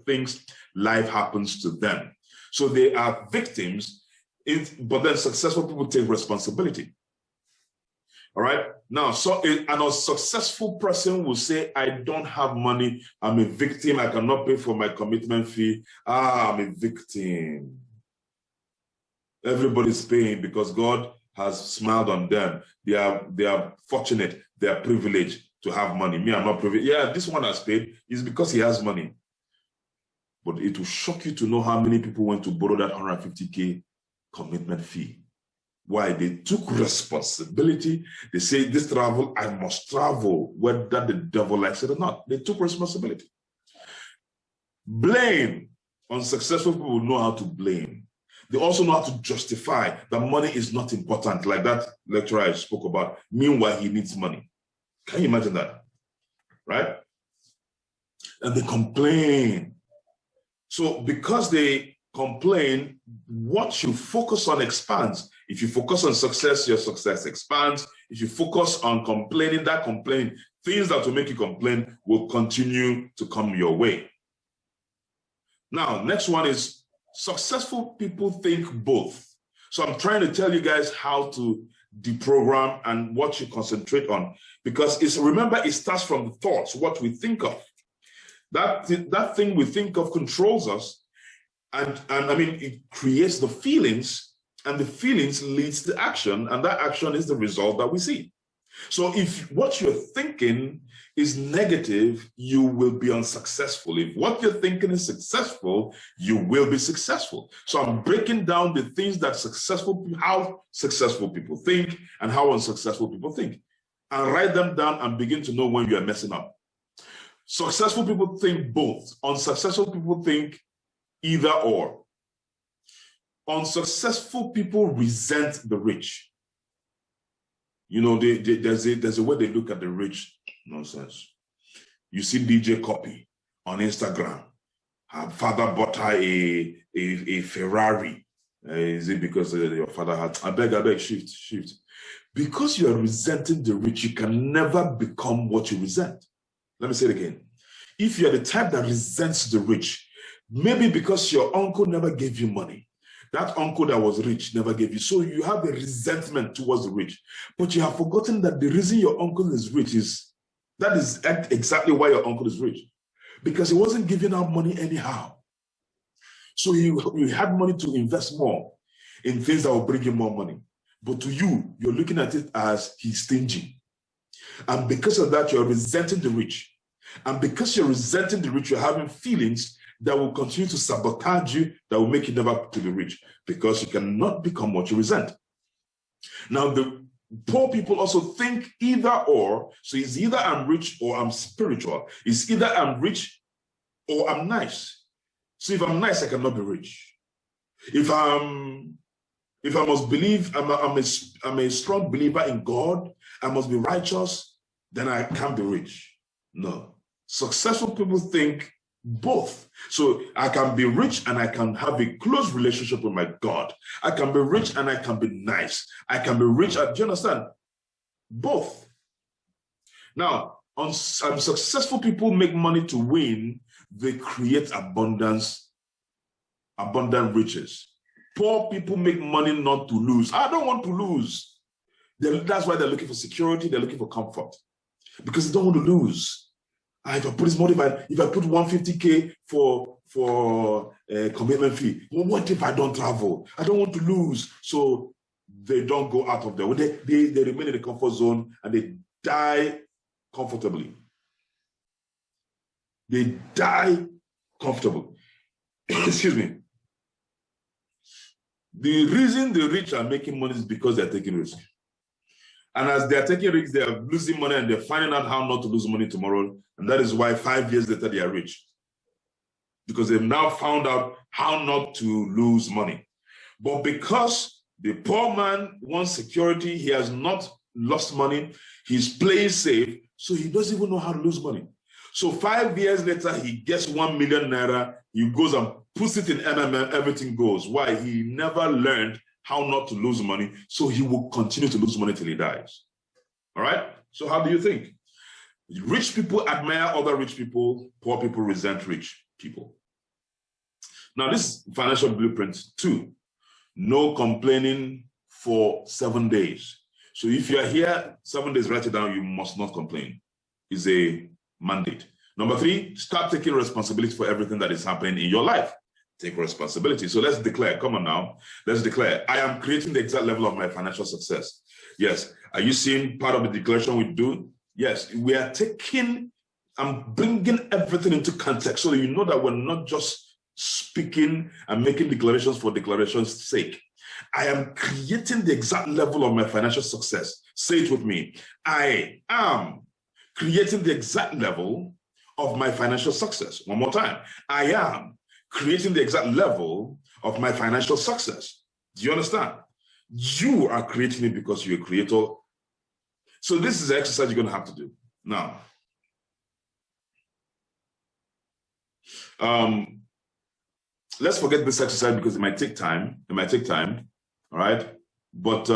think life happens to them. So they are victims, but then successful people take responsibility. All right. Now, so an unsuccessful person will say, I don't have money. I'm a victim. I cannot pay for my commitment fee. I'm a victim. Everybody's paying because God has smiled on them. They are fortunate. They are privileged to have money. Me, I'm not privileged. Yeah, this one has paid. It's because he has money. But it will shock you to know how many people went to borrow that 150K commitment fee. Why? They took responsibility. They say, this travel, I must travel, whether the devil likes it or not. They took responsibility. Blame. Unsuccessful people know how to blame. They also know how to justify that money is not important, like that lecturer I spoke about. Meanwhile, he needs money. Can you imagine that? Right? And they complain. So because they complain, what you focus on expands. If you focus on success, your success expands. If you focus on complaining, that complaining, things that will make you complain will continue to come your way. Now, next one is successful people think both. So I'm trying to tell you guys how to deprogram and what you concentrate on, because remember, it starts from the thoughts, what we think of. That thing we think of controls us, and I mean, it creates the feelings, And the feelings leads to action, and that action is the result that we see. So if what you're thinking is negative, you will be unsuccessful. If what you're thinking is successful, you will be successful. So I'm breaking down the things that how successful people think and how unsuccessful people think. And write them down and begin to know when you are messing up. Successful people think both. Unsuccessful people think either or. Unsuccessful people resent the rich. You know, there's a way they look at the rich. Nonsense. You see DJ Copy on Instagram. Her father bought her a Ferrari. Is it because your father had? I beg, shift. Because you are resenting the rich, you can never become what you resent. Let me say it again. If you're the type that resents the rich, maybe because your uncle never gave you money, that uncle that was rich never gave you, so you have a resentment towards the rich. But you have forgotten that the reason your uncle is rich is exactly why your uncle is rich. Because he wasn't giving out money anyhow. So he had money to invest more in things that will bring him more money. But to you, you're looking at it as he's stingy. And because of that, you're resenting the rich. And because you're resenting the rich, you're having feelings that will continue to sabotage you, that will make you never to be rich, because you cannot become what you resent. Now, the poor people also think either or. So it's either I'm rich or I'm spiritual. It's either I'm rich or I'm nice. So if I'm nice, I cannot be rich. If I must believe, I'm a strong believer in God, I must be righteous, then I can't be rich. No. Successful people think both. So I can be rich and I can have a close relationship with my God. I can be rich and I can be nice. I can be rich. Do you understand? Both. Now, successful people make money to win. They create abundant riches. Poor people make money not to lose. I don't want to lose. That's why they're looking for security. They're looking for comfort, because they don't want to lose. If I put this money, if I put 150K for a commitment fee, well, what if I don't travel? I don't want to lose. So they don't go out of there. They remain in the comfort zone and they die comfortably. They die comfortable. Excuse me. The reason the rich are making money is because they're taking risks. And as they're taking risks, they are losing money and they're finding out how not to lose money tomorrow. And that is why 5 years later, they are rich. Because they've now found out how not to lose money. But because the poor man wants security, he has not lost money, he's playing safe, so he doesn't even know how to lose money. So 5 years later, he gets 1 million naira, he goes and puts it in MMM, everything goes. Why? He never learned how not to lose money, so he will continue to lose money till he dies. All right? So how do you think? Rich people admire other rich people, poor people resent rich people. Now, this financial blueprint 2, no complaining for 7 days. So if you're here 7 days, write it down, you must not complain. It's a mandate. Number 3, start taking responsibility for everything that is happening in your life. Take responsibility. So let's declare, come on now. Let's declare, I am creating the exact level of my financial success. Yes. Are you seeing part of the declaration we do? Yes. We are taking and bringing everything into context so that you know that we're not just speaking and making declarations for declaration's sake. I am creating the exact level of my financial success. Say it with me. I am creating the exact level of my financial success. One more time. I am creating the exact level of my financial success. Do you understand? You are creating it because you're a creator. So this is the exercise you're going to have to do. Now, let's forget this exercise because it might take time. It might take time. All right. But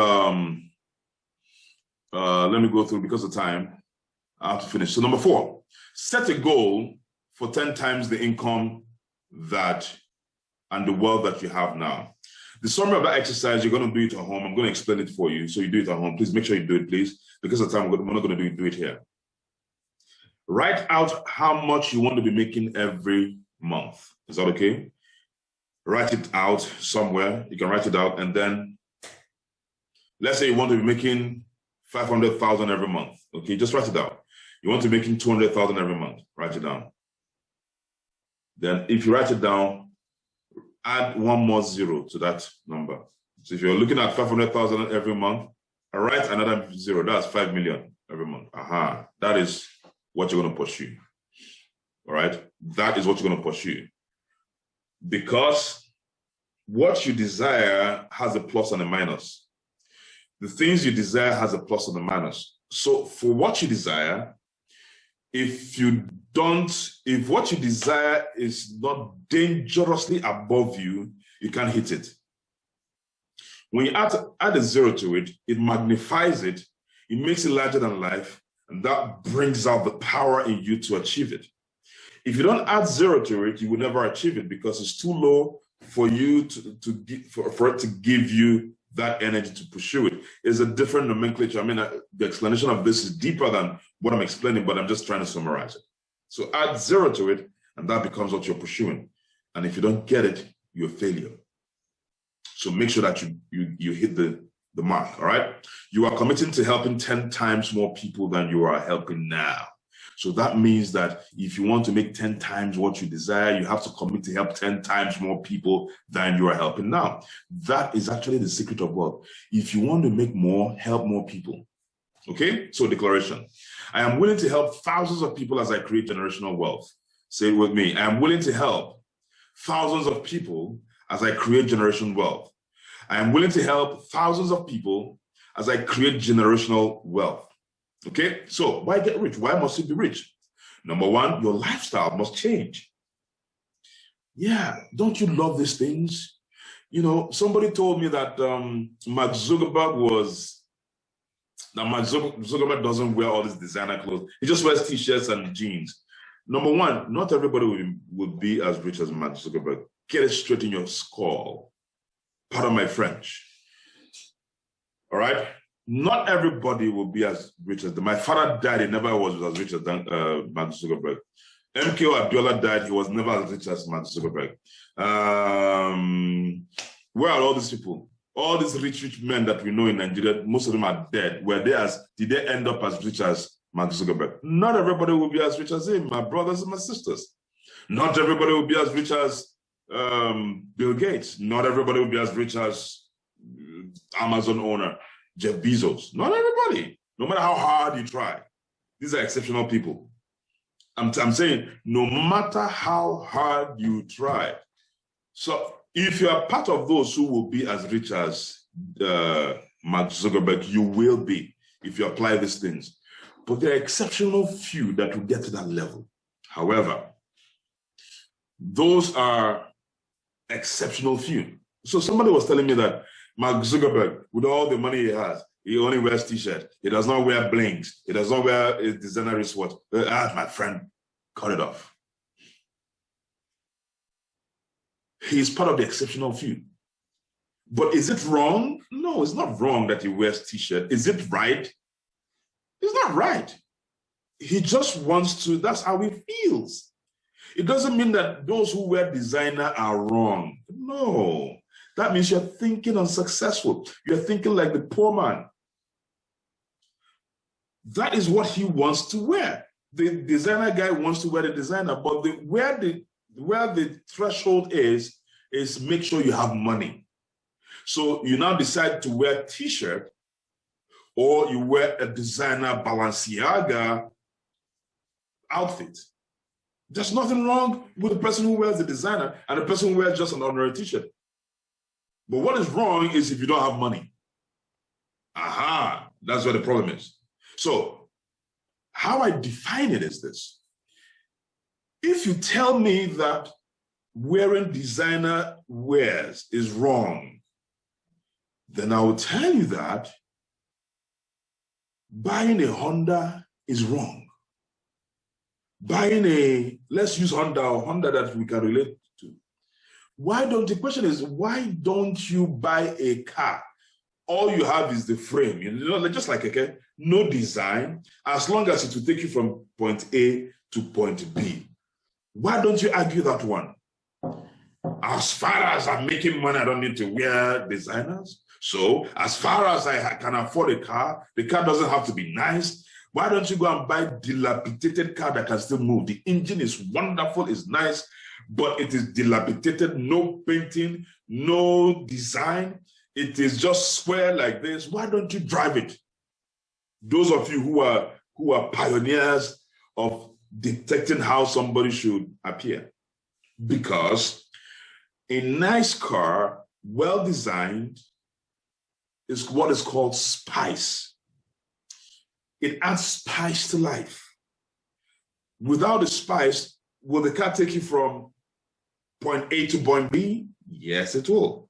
let me go through because of time. I have to finish. So number 4, set a goal for 10 times the income and the wealth that you have now. The summary of that exercise, you're going to do it at home. I'm going to explain it for you. So you do it at home. Please make sure you do it, please. Because of time, we're not going to do it here. Write out how much you want to be making every month. Is that okay? write it out somewhere. You can write it out, and then let's say you want to be making 500,000 every month. Okay, just write it out. You want to be making 200,000 every month. Write it down. Then if you write it down, add one more zero to that number. So if you're looking at 500,000 every month, write another zero. That's 5 million every month. Aha, that is what you're going to pursue. All right, that is what you're going to pursue. Because what you desire has a plus and a minus. The things you desire has a plus and a minus. So for what you desire, if what you desire is not dangerously above you, you can't hit it. When you add a zero to it, it magnifies it, it makes it larger than life, and that brings out the power in you to achieve it. If you don't add zero to it, you will never achieve it because it's too low for you for it to give you that energy to pursue it. It's a different nomenclature. I mean, the explanation of this is deeper than what I'm explaining, but I'm just trying to summarize it. So add zero to it, and that becomes what you're pursuing. And if you don't get it, you're a failure. So make sure that you hit the mark, all right? You are committing to helping 10 times more people than you are helping now. So that means that if you want to make 10 times what you desire, you have to commit to help 10 times more people than you are helping now. That is actually the secret of wealth. If you want to make more, help more people. Okay, so declaration. I am willing to help thousands of people as I create generational wealth. Say it with me. I am willing to help thousands of people as I create generational wealth. I am willing to help thousands of people as I create generational wealth. Okay, so why get rich? Why must you be rich? Number one, your lifestyle must change. Yeah, don't you love these things? You know, somebody told me that Mark Zuckerberg doesn't wear all these designer clothes. He just wears t-shirts and jeans. Number one, not everybody will be as rich as Mark Zuckerberg. Get it straight in your skull. Pardon my French. All right? Not everybody will be as rich as them. My father died, he never was as rich as Mark Zuckerberg. MKO Abiola died, he was never as rich as Mark Zuckerberg. Where are all these people? All these rich men that we know in Nigeria, most of them are dead. Did they end up as rich as Mark Zuckerberg? Not everybody will be as rich as him, my brothers and my sisters. Not everybody will be as rich as Bill Gates. Not everybody will be as rich as Amazon owner Jeff Bezos. Not everybody, no matter how hard you try. These are exceptional people. I'm saying no matter how hard you try. So if you are part of those who will be as rich as Mark Zuckerberg, you will be if you apply these things. But there are exceptional few that will get to that level. However, those are exceptional few. So somebody was telling me that Mark Zuckerberg, with all the money he has, he only wears t-shirt. He does not wear blings. He does not wear a designer wristwatch. My friend, cut it off. He's part of the exceptional few. But is it wrong? No, it's not wrong that he wears t-shirt. Is it right? It's not right. He just wants to, that's how he feels. It doesn't mean that those who wear designer are wrong. No. That means you're thinking unsuccessful. You're thinking like the poor man. That is what he wants to wear. The designer guy wants to wear the designer, but where the threshold is make sure you have money. So you now decide to wear a t-shirt or you wear a designer Balenciaga outfit. There's nothing wrong with the person who wears the designer and the person who wears just an ordinary t-shirt. But what is wrong is if you don't have money. Aha, that's where the problem is. So how I define it is this. If you tell me that wearing designer wears is wrong, then I will tell you that buying a Honda is wrong. Buying let's use Honda that we can relate to. The question is, why don't you buy a car? All you have is the frame, just like a car, no design, as long as it will take you from point A to point B. Why don't you argue that one? as far as I'm making money, I don't need to wear designers. So as far as I can afford a car, the car doesn't have to be nice. Why don't you go and buy a dilapidated car that can still move? The engine is wonderful, it's nice, but it is dilapidated, no painting, no design. It is just square like this. Why don't you drive it? Those of you who are pioneers of detecting how somebody should appear. Because a nice car, well designed, is what is called spice. It adds spice to life. Without the spice, will the car take you from point A to point B? Yes, it will.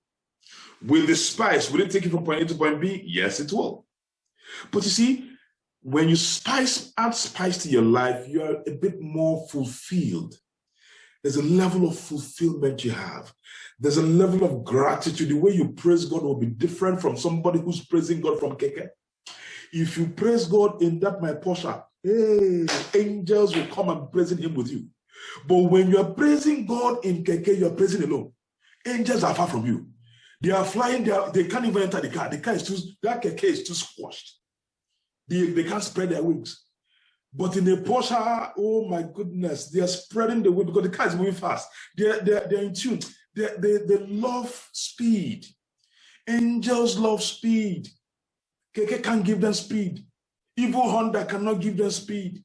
With the spice, will it take you from point A to point B? Yes, it will. But you see, when you add spice to your life, you're a bit more fulfilled. There's a level of fulfillment you have. There's a level of gratitude. The way you praise God will be different from somebody who's praising God from Keke. If you praise God in that my Porsche, hey, angels will come and praising him with you. But when you're praising God in Keke, you're praising alone. Angels are far from you. They are flying, they can't even enter the car. The car is that Keke is too squashed. They can't spread their wings. But in a Porsche, oh my goodness, they are spreading the wing because the car is moving fast. They're in tune. They love speed. Angels love speed. Keke can't give them speed. Evil Honda cannot give them speed.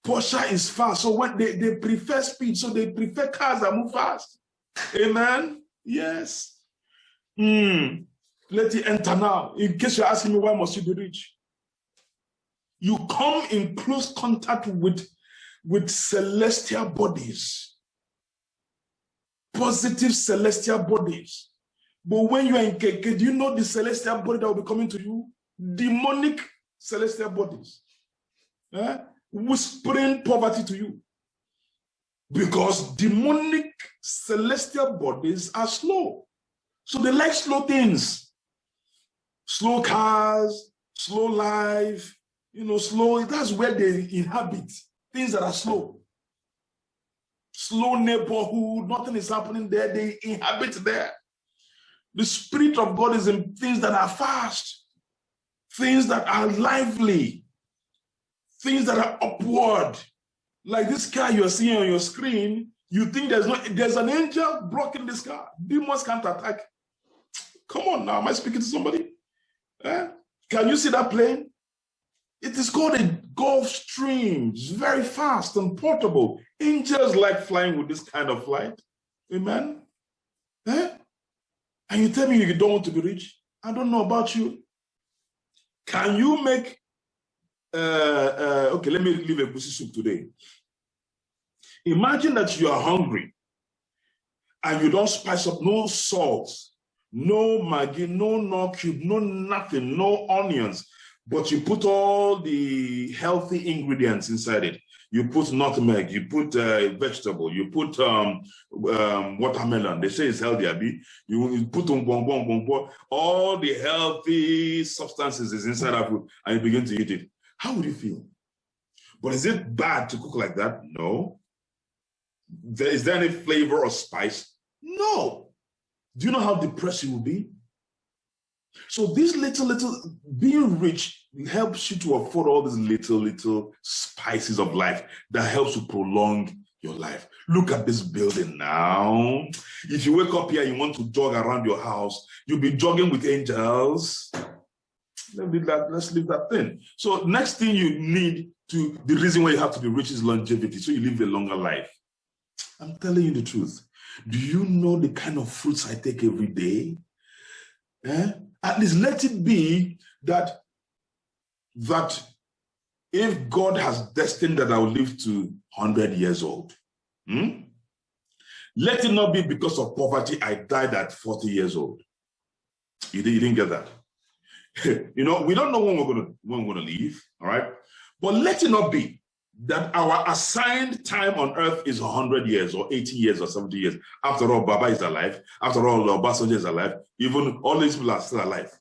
Porsche is fast, so when they prefer speed, so they prefer cars that move fast. Amen? Yes. Let it enter now. In case you're asking me, why must you be rich? You come in close contact with celestial bodies, positive celestial bodies. But when you are in Keke, do you know the celestial body that will be coming to you? Demonic celestial bodies. Whispering poverty to you. Because demonic celestial bodies are slow. So they like slow things. Slow cars, slow life. Slow, that's where they inhabit, things that are slow. Slow neighborhood, nothing is happening there, they inhabit there. The Spirit of God is in things that are fast, things that are lively, things that are upward. Like this car you're seeing on your screen, you think there's an angel blocking this car. Demons can't attack. Come on now, am I speaking to somebody? Can you see that plane? It is called a Gulfstream. It's very fast and portable. Angels like flying with this kind of flight. Amen? And you tell me you don't want to be rich? I don't know about you. Can you make, okay, let me leave a goosey soup today. Imagine that you are hungry and you don't spice up, no salt, no Maggi, no cube, no nothing, no onions. But you put all the healthy ingredients inside it. You put nutmeg, you put vegetable, you put watermelon. They say it's healthy, Abi. You put all the healthy substances is inside that food, and you begin to eat it. How would you feel? But is it bad to cook like that? No. Is there any flavor or spice? No. Do you know how depressed you will be? So this little being rich helps you to afford all these little spices of life that helps to prolong your life. Look at this building now. If you wake up here and you want to jog around your house, you'll be jogging with angels. Let's leave that thing. So next thing you need the reason why you have to be rich is longevity, so you live a longer life. I'm telling you the truth. Do you know the kind of fruits I take every day? At least let it be that if God has destined that I will live to 100 years old, let it not be because of poverty I died at 40 years old. You didn't get that. We don't know when we're gonna leave, all right? But let it not be that our assigned time on earth is 100 years or 80 years or 70 years. After all, Baba is alive. After all, Obasanjo is alive. Even all these people are still alive.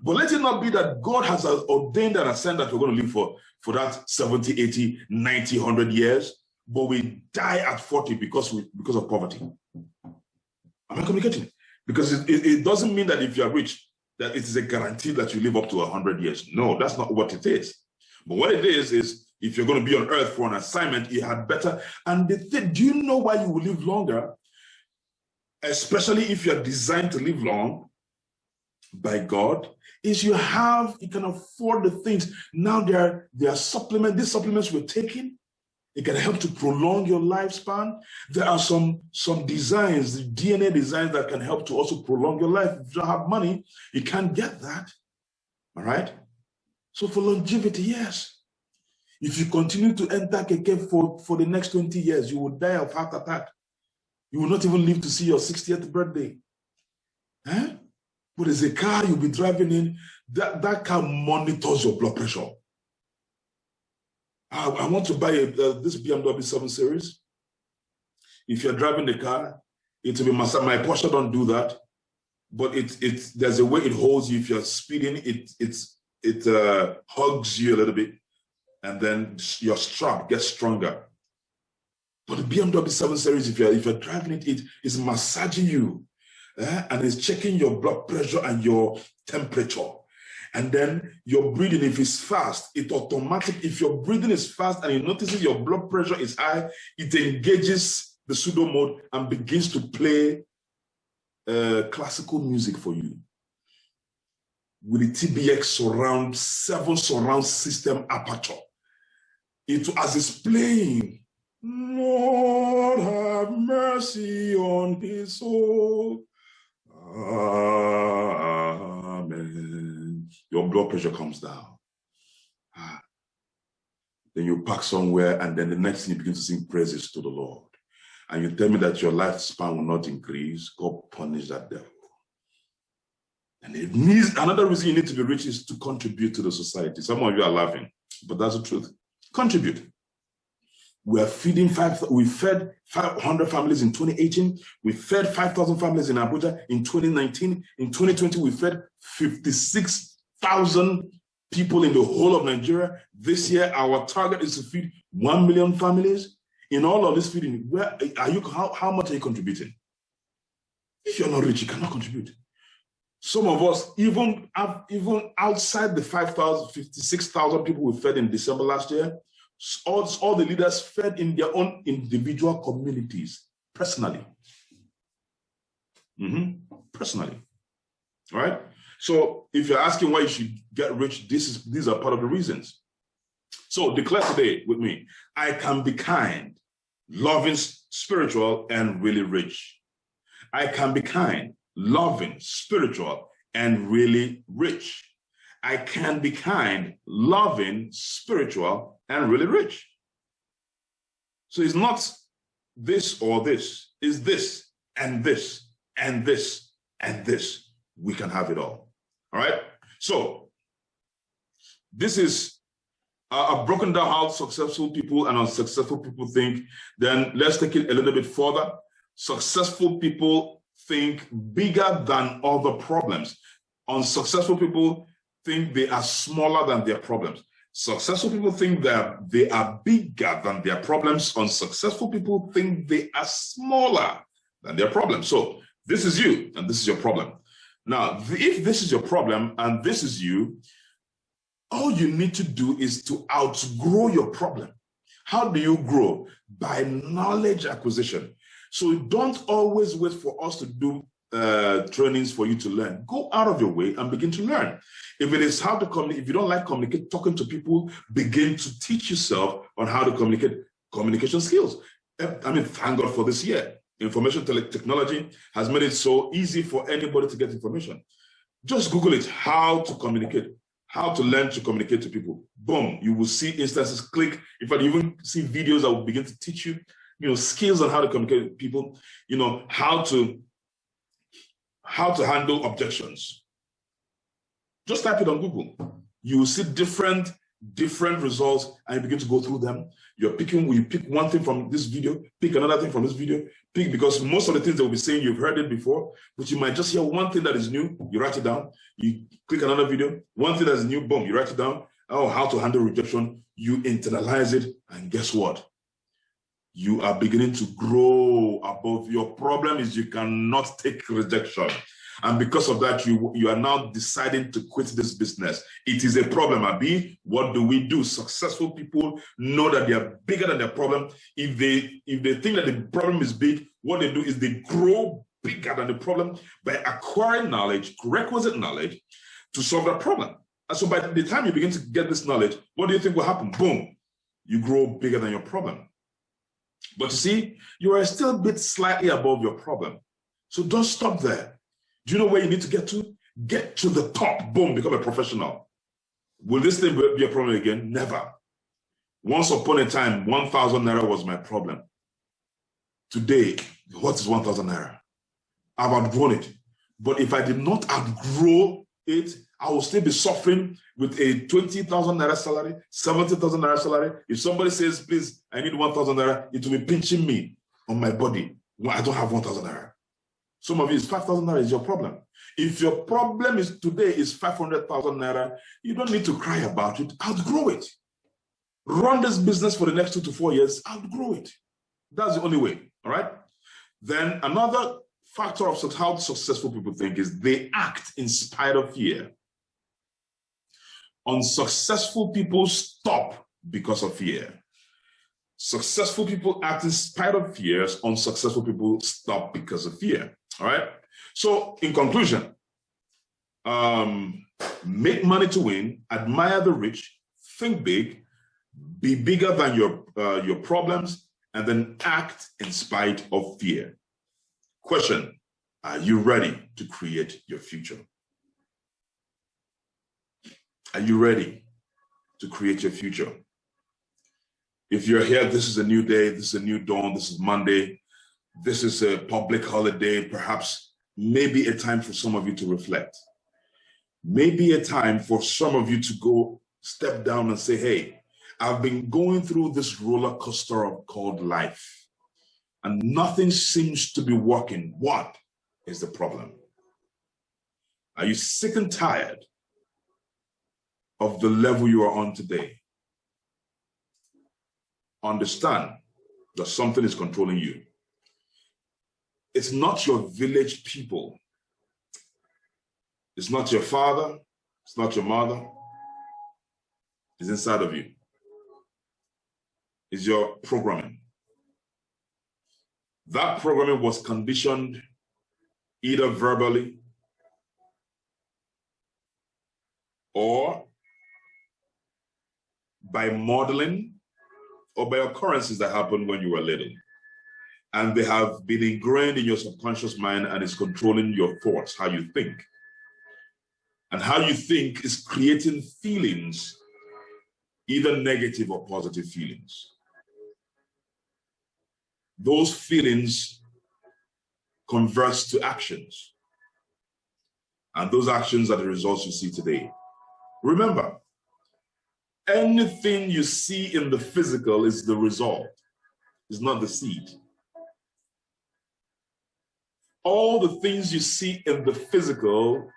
But let it not be that God has ordained and assigned that we're going to live for that 70, 80, 90, 100 years, but we die at 40 because of poverty. Am I communicating? Because it doesn't mean that if you are rich, that it is a guarantee that you live up to 100 years. No, that's not what it is. But what it is if you're going to be on earth for an assignment, you had better. And do you know why you will live longer? Especially if you're designed to live long by God, is you can afford the things. Now there are supplements, these supplements we're taking, it can help to prolong your lifespan. There are some designs, the DNA designs that can help to also prolong your life. If you don't have money, you can't get that. All right? So for longevity, yes. If you continue to enter keke for the next 20 years, you will die of heart attack. You will not even live to see your 60th birthday. Huh? But there's a car you'll be driving in, that car monitors your blood pressure. I want to buy this BMW 7 Series. If you're driving the car, it will be my Porsche don't do that, but there's a way it holds you. If you're speeding, it hugs you a little bit, and then your strap gets stronger. But the BMW 7 Series, if you're driving it is massaging you, and it's checking your blood pressure and your temperature. And then your breathing, if it's fast, it automatic. If your breathing is fast and it notices your blood pressure is high, it engages the pseudo mode and begins to play classical music for you. With the TBX seven surround system aperture. As it's playing, Lord have mercy on his soul. Amen. Your blood pressure comes down. Then you park somewhere, and then the next thing you begin to sing praises to the Lord. And you tell me that your lifespan will not increase. God punish that devil. And it means another reason you need to be rich is to contribute to the society. Some of you are laughing, but that's the truth. Contribute. We fed 500 families in 2018. We fed 5,000 families in Abuja in 2019. In 2020, we fed 56,000 people in the whole of Nigeria. This year, our target is to feed 1 million families. In all of this feeding, how much are you contributing? If you're not rich, you cannot contribute. Some of us, even outside the 56,000 people we fed in December last year, all the leaders fed in their own individual communities, personally. Personally. All right? So if you're asking why you should get rich, these are part of the reasons. So declare today with me, I can be kind, loving, spiritual, and really rich. I can be kind, loving, spiritual, and really rich. I can be kind, loving, spiritual, and really rich. So it's not this or this. It's this and this and this and this. We can have it all. All right? So this is I've broken down how successful people and unsuccessful people think. Then let's take it a little bit further. Successful people think bigger than other problems. Unsuccessful people think they are smaller than their problems. Successful people think that they are bigger than their problems. Unsuccessful people think they are smaller than their problems. So this is you and this is your problem. Now, if this is your problem and this is you, all you need to do is to outgrow your problem. How do you grow? By knowledge acquisition. So don't always wait for us to do trainings for you to learn. Go out of your way and begin to learn. If it is how to communicate, if you don't like talking to people, begin to teach yourself on how to communicate, communication skills. I mean, thank God for this year. Information technology has made it so easy for anybody to get information. Just Google it, how to communicate, how to learn to communicate to people. Boom, you will see instances, click. In fact, you even see videos that will begin to teach you, skills on how to communicate with people, how to handle objections. Just type it on Google. You will see different results and you begin to go through them. You pick one thing from this video, pick another thing from this video, because most of the things they will be saying, you've heard it before, but you might just hear one thing that is new, you write it down, you click another video, one thing that is new, boom, you write it down. Oh, how to handle rejection, you internalize it, and guess what? you are beginning to grow above. Your problem is you cannot take rejection. And because of that, you are now deciding to quit this business. It is a problem, Abi. What do we do? Successful people know that they are bigger than their problem. If they think that the problem is big, what they do is they grow bigger than the problem by acquiring knowledge, requisite knowledge, to solve that problem. And so by the time you begin to get this knowledge, what do you think will happen? Boom, you grow bigger than your problem. But you see, you are still a bit slightly above your problem. So don't stop there. Do you know where you need to get to? Get to the top. Boom, become a professional. Will this thing be a problem again? Never. Once upon a time, 1,000 naira was my problem. Today, what is 1,000 naira? I've outgrown it. But if I did not outgrow it, I will still be suffering with a 20,000 naira salary, 70,000 naira salary. If somebody says, please, I need 1,000 naira, it will be pinching me on my body. I don't have 1,000 naira. Some of you, 5,000 naira is your problem. If your problem is today is 500,000 naira, you don't need to cry about it. Outgrow it. Run this business for the next 2 to 4 years. Outgrow it. That's the only way. All right. Then another factor of how successful people think is they act in spite of fear. Unsuccessful people stop because of fear. Successful people act in spite of fears. Unsuccessful people stop because of fear. All right. So in conclusion, make money to win, admire the rich, think big, be bigger than your problems, and then act in spite of fear. Question: are you ready to create your future? Are you ready to create your future? If you're here, this is a new day, this is a new dawn, this is Monday, this is a public holiday, perhaps maybe a time for some of you to reflect. Maybe a time for some of you to go step down and say, hey, I've been going through this roller coaster called life, and nothing seems to be working. What is the problem? Are you sick and tired of the level you are on today? Understand that something is controlling you. It's not your village people. It's not your father. It's not your mother. It's inside of you. It's your programming. That programming was conditioned either verbally or by modeling or by occurrences that happened when you were little. And they have been ingrained in your subconscious mind and is controlling your thoughts, how you think. And how you think is creating feelings, either negative or positive feelings. Those feelings convert to actions. And those actions are the results you see today. Remember, anything you see in the physical is the result, it's not the seed. All the things you see in the physical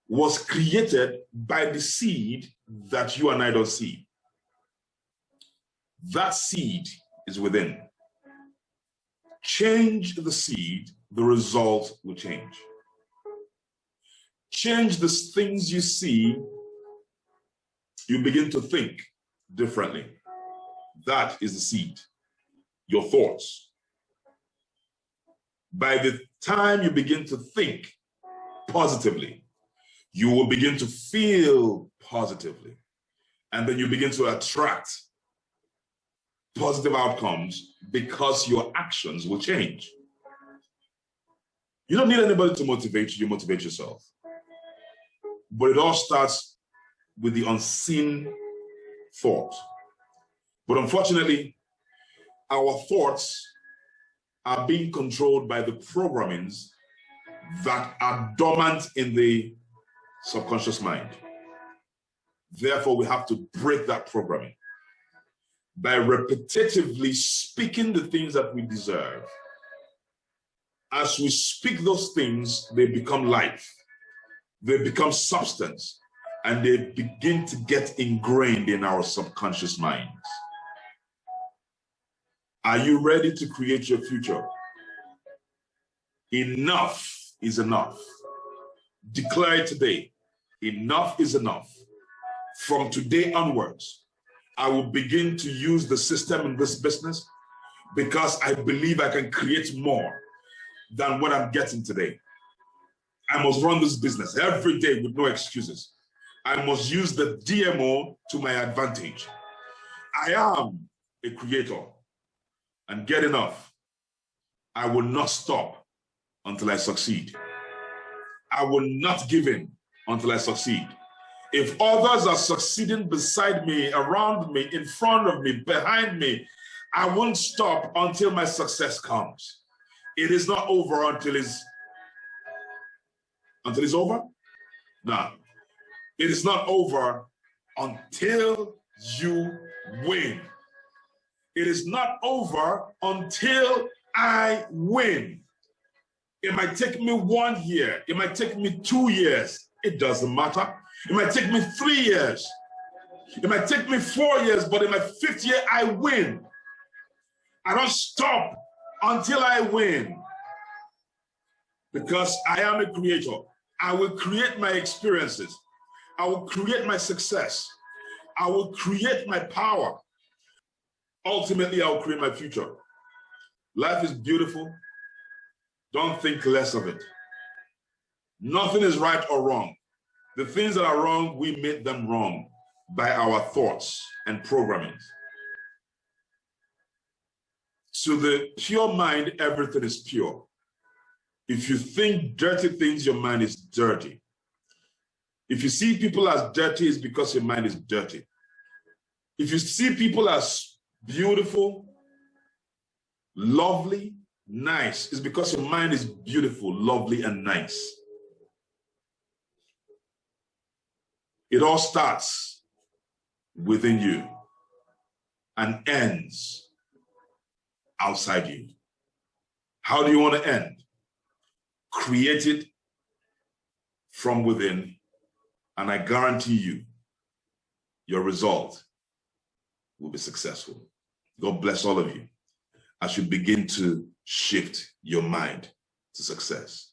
was created by the seed that you and I don't see. That seed is within. Change the seed, the result will change. Change the things you see, you begin to think differently. That is the seed, your thoughts. By the time you begin to think positively, you will begin to feel positively. And then you begin to attract positive outcomes because your actions will change. You don't need anybody to motivate you, you motivate yourself. But it all starts with the unseen thought. But unfortunately, our thoughts are being controlled by the programmings that are dormant in the subconscious mind. Therefore, we have to break that programming by repetitively speaking the things that we deserve. As we speak those things, they become life, they become substance, and they begin to get ingrained in our subconscious minds. Are you ready to create your future? Enough is enough. Declare it today. Enough is enough. From today onwards, I will begin to use the system in this business because I believe I can create more than what I'm getting today. I must run this business every day with no excuses. I must use the DMO to my advantage. I am a creator, and get enough. I will not stop until I succeed. I will not give in until I succeed. If others are succeeding beside me, around me, in front of me, behind me, I won't stop until my success comes. It is not over until it's over? No. It is not over until you win. It is not over until I win. It might take me 1 year. It might take me 2 years. It doesn't matter. It might take me 3 years. It might take me 4 years, but in my 5th year, I win. I don't stop until I win. Because I am a creator. I will create my experiences. I will create my success. I will create my power. Ultimately, I will create my future. Life is beautiful. Don't think less of it. Nothing is right or wrong. The things that are wrong, we made them wrong by our thoughts and programming. To the pure mind, everything is pure. If you think dirty things, your mind is dirty. If you see people as dirty, it's because your mind is dirty. If you see people as beautiful, lovely, nice, it's because your mind is beautiful, lovely, and nice. It all starts within you and ends outside you. How do you want to end? Create it from within, and I guarantee you, your result will be successful. God bless all of you as you begin to shift your mind to success.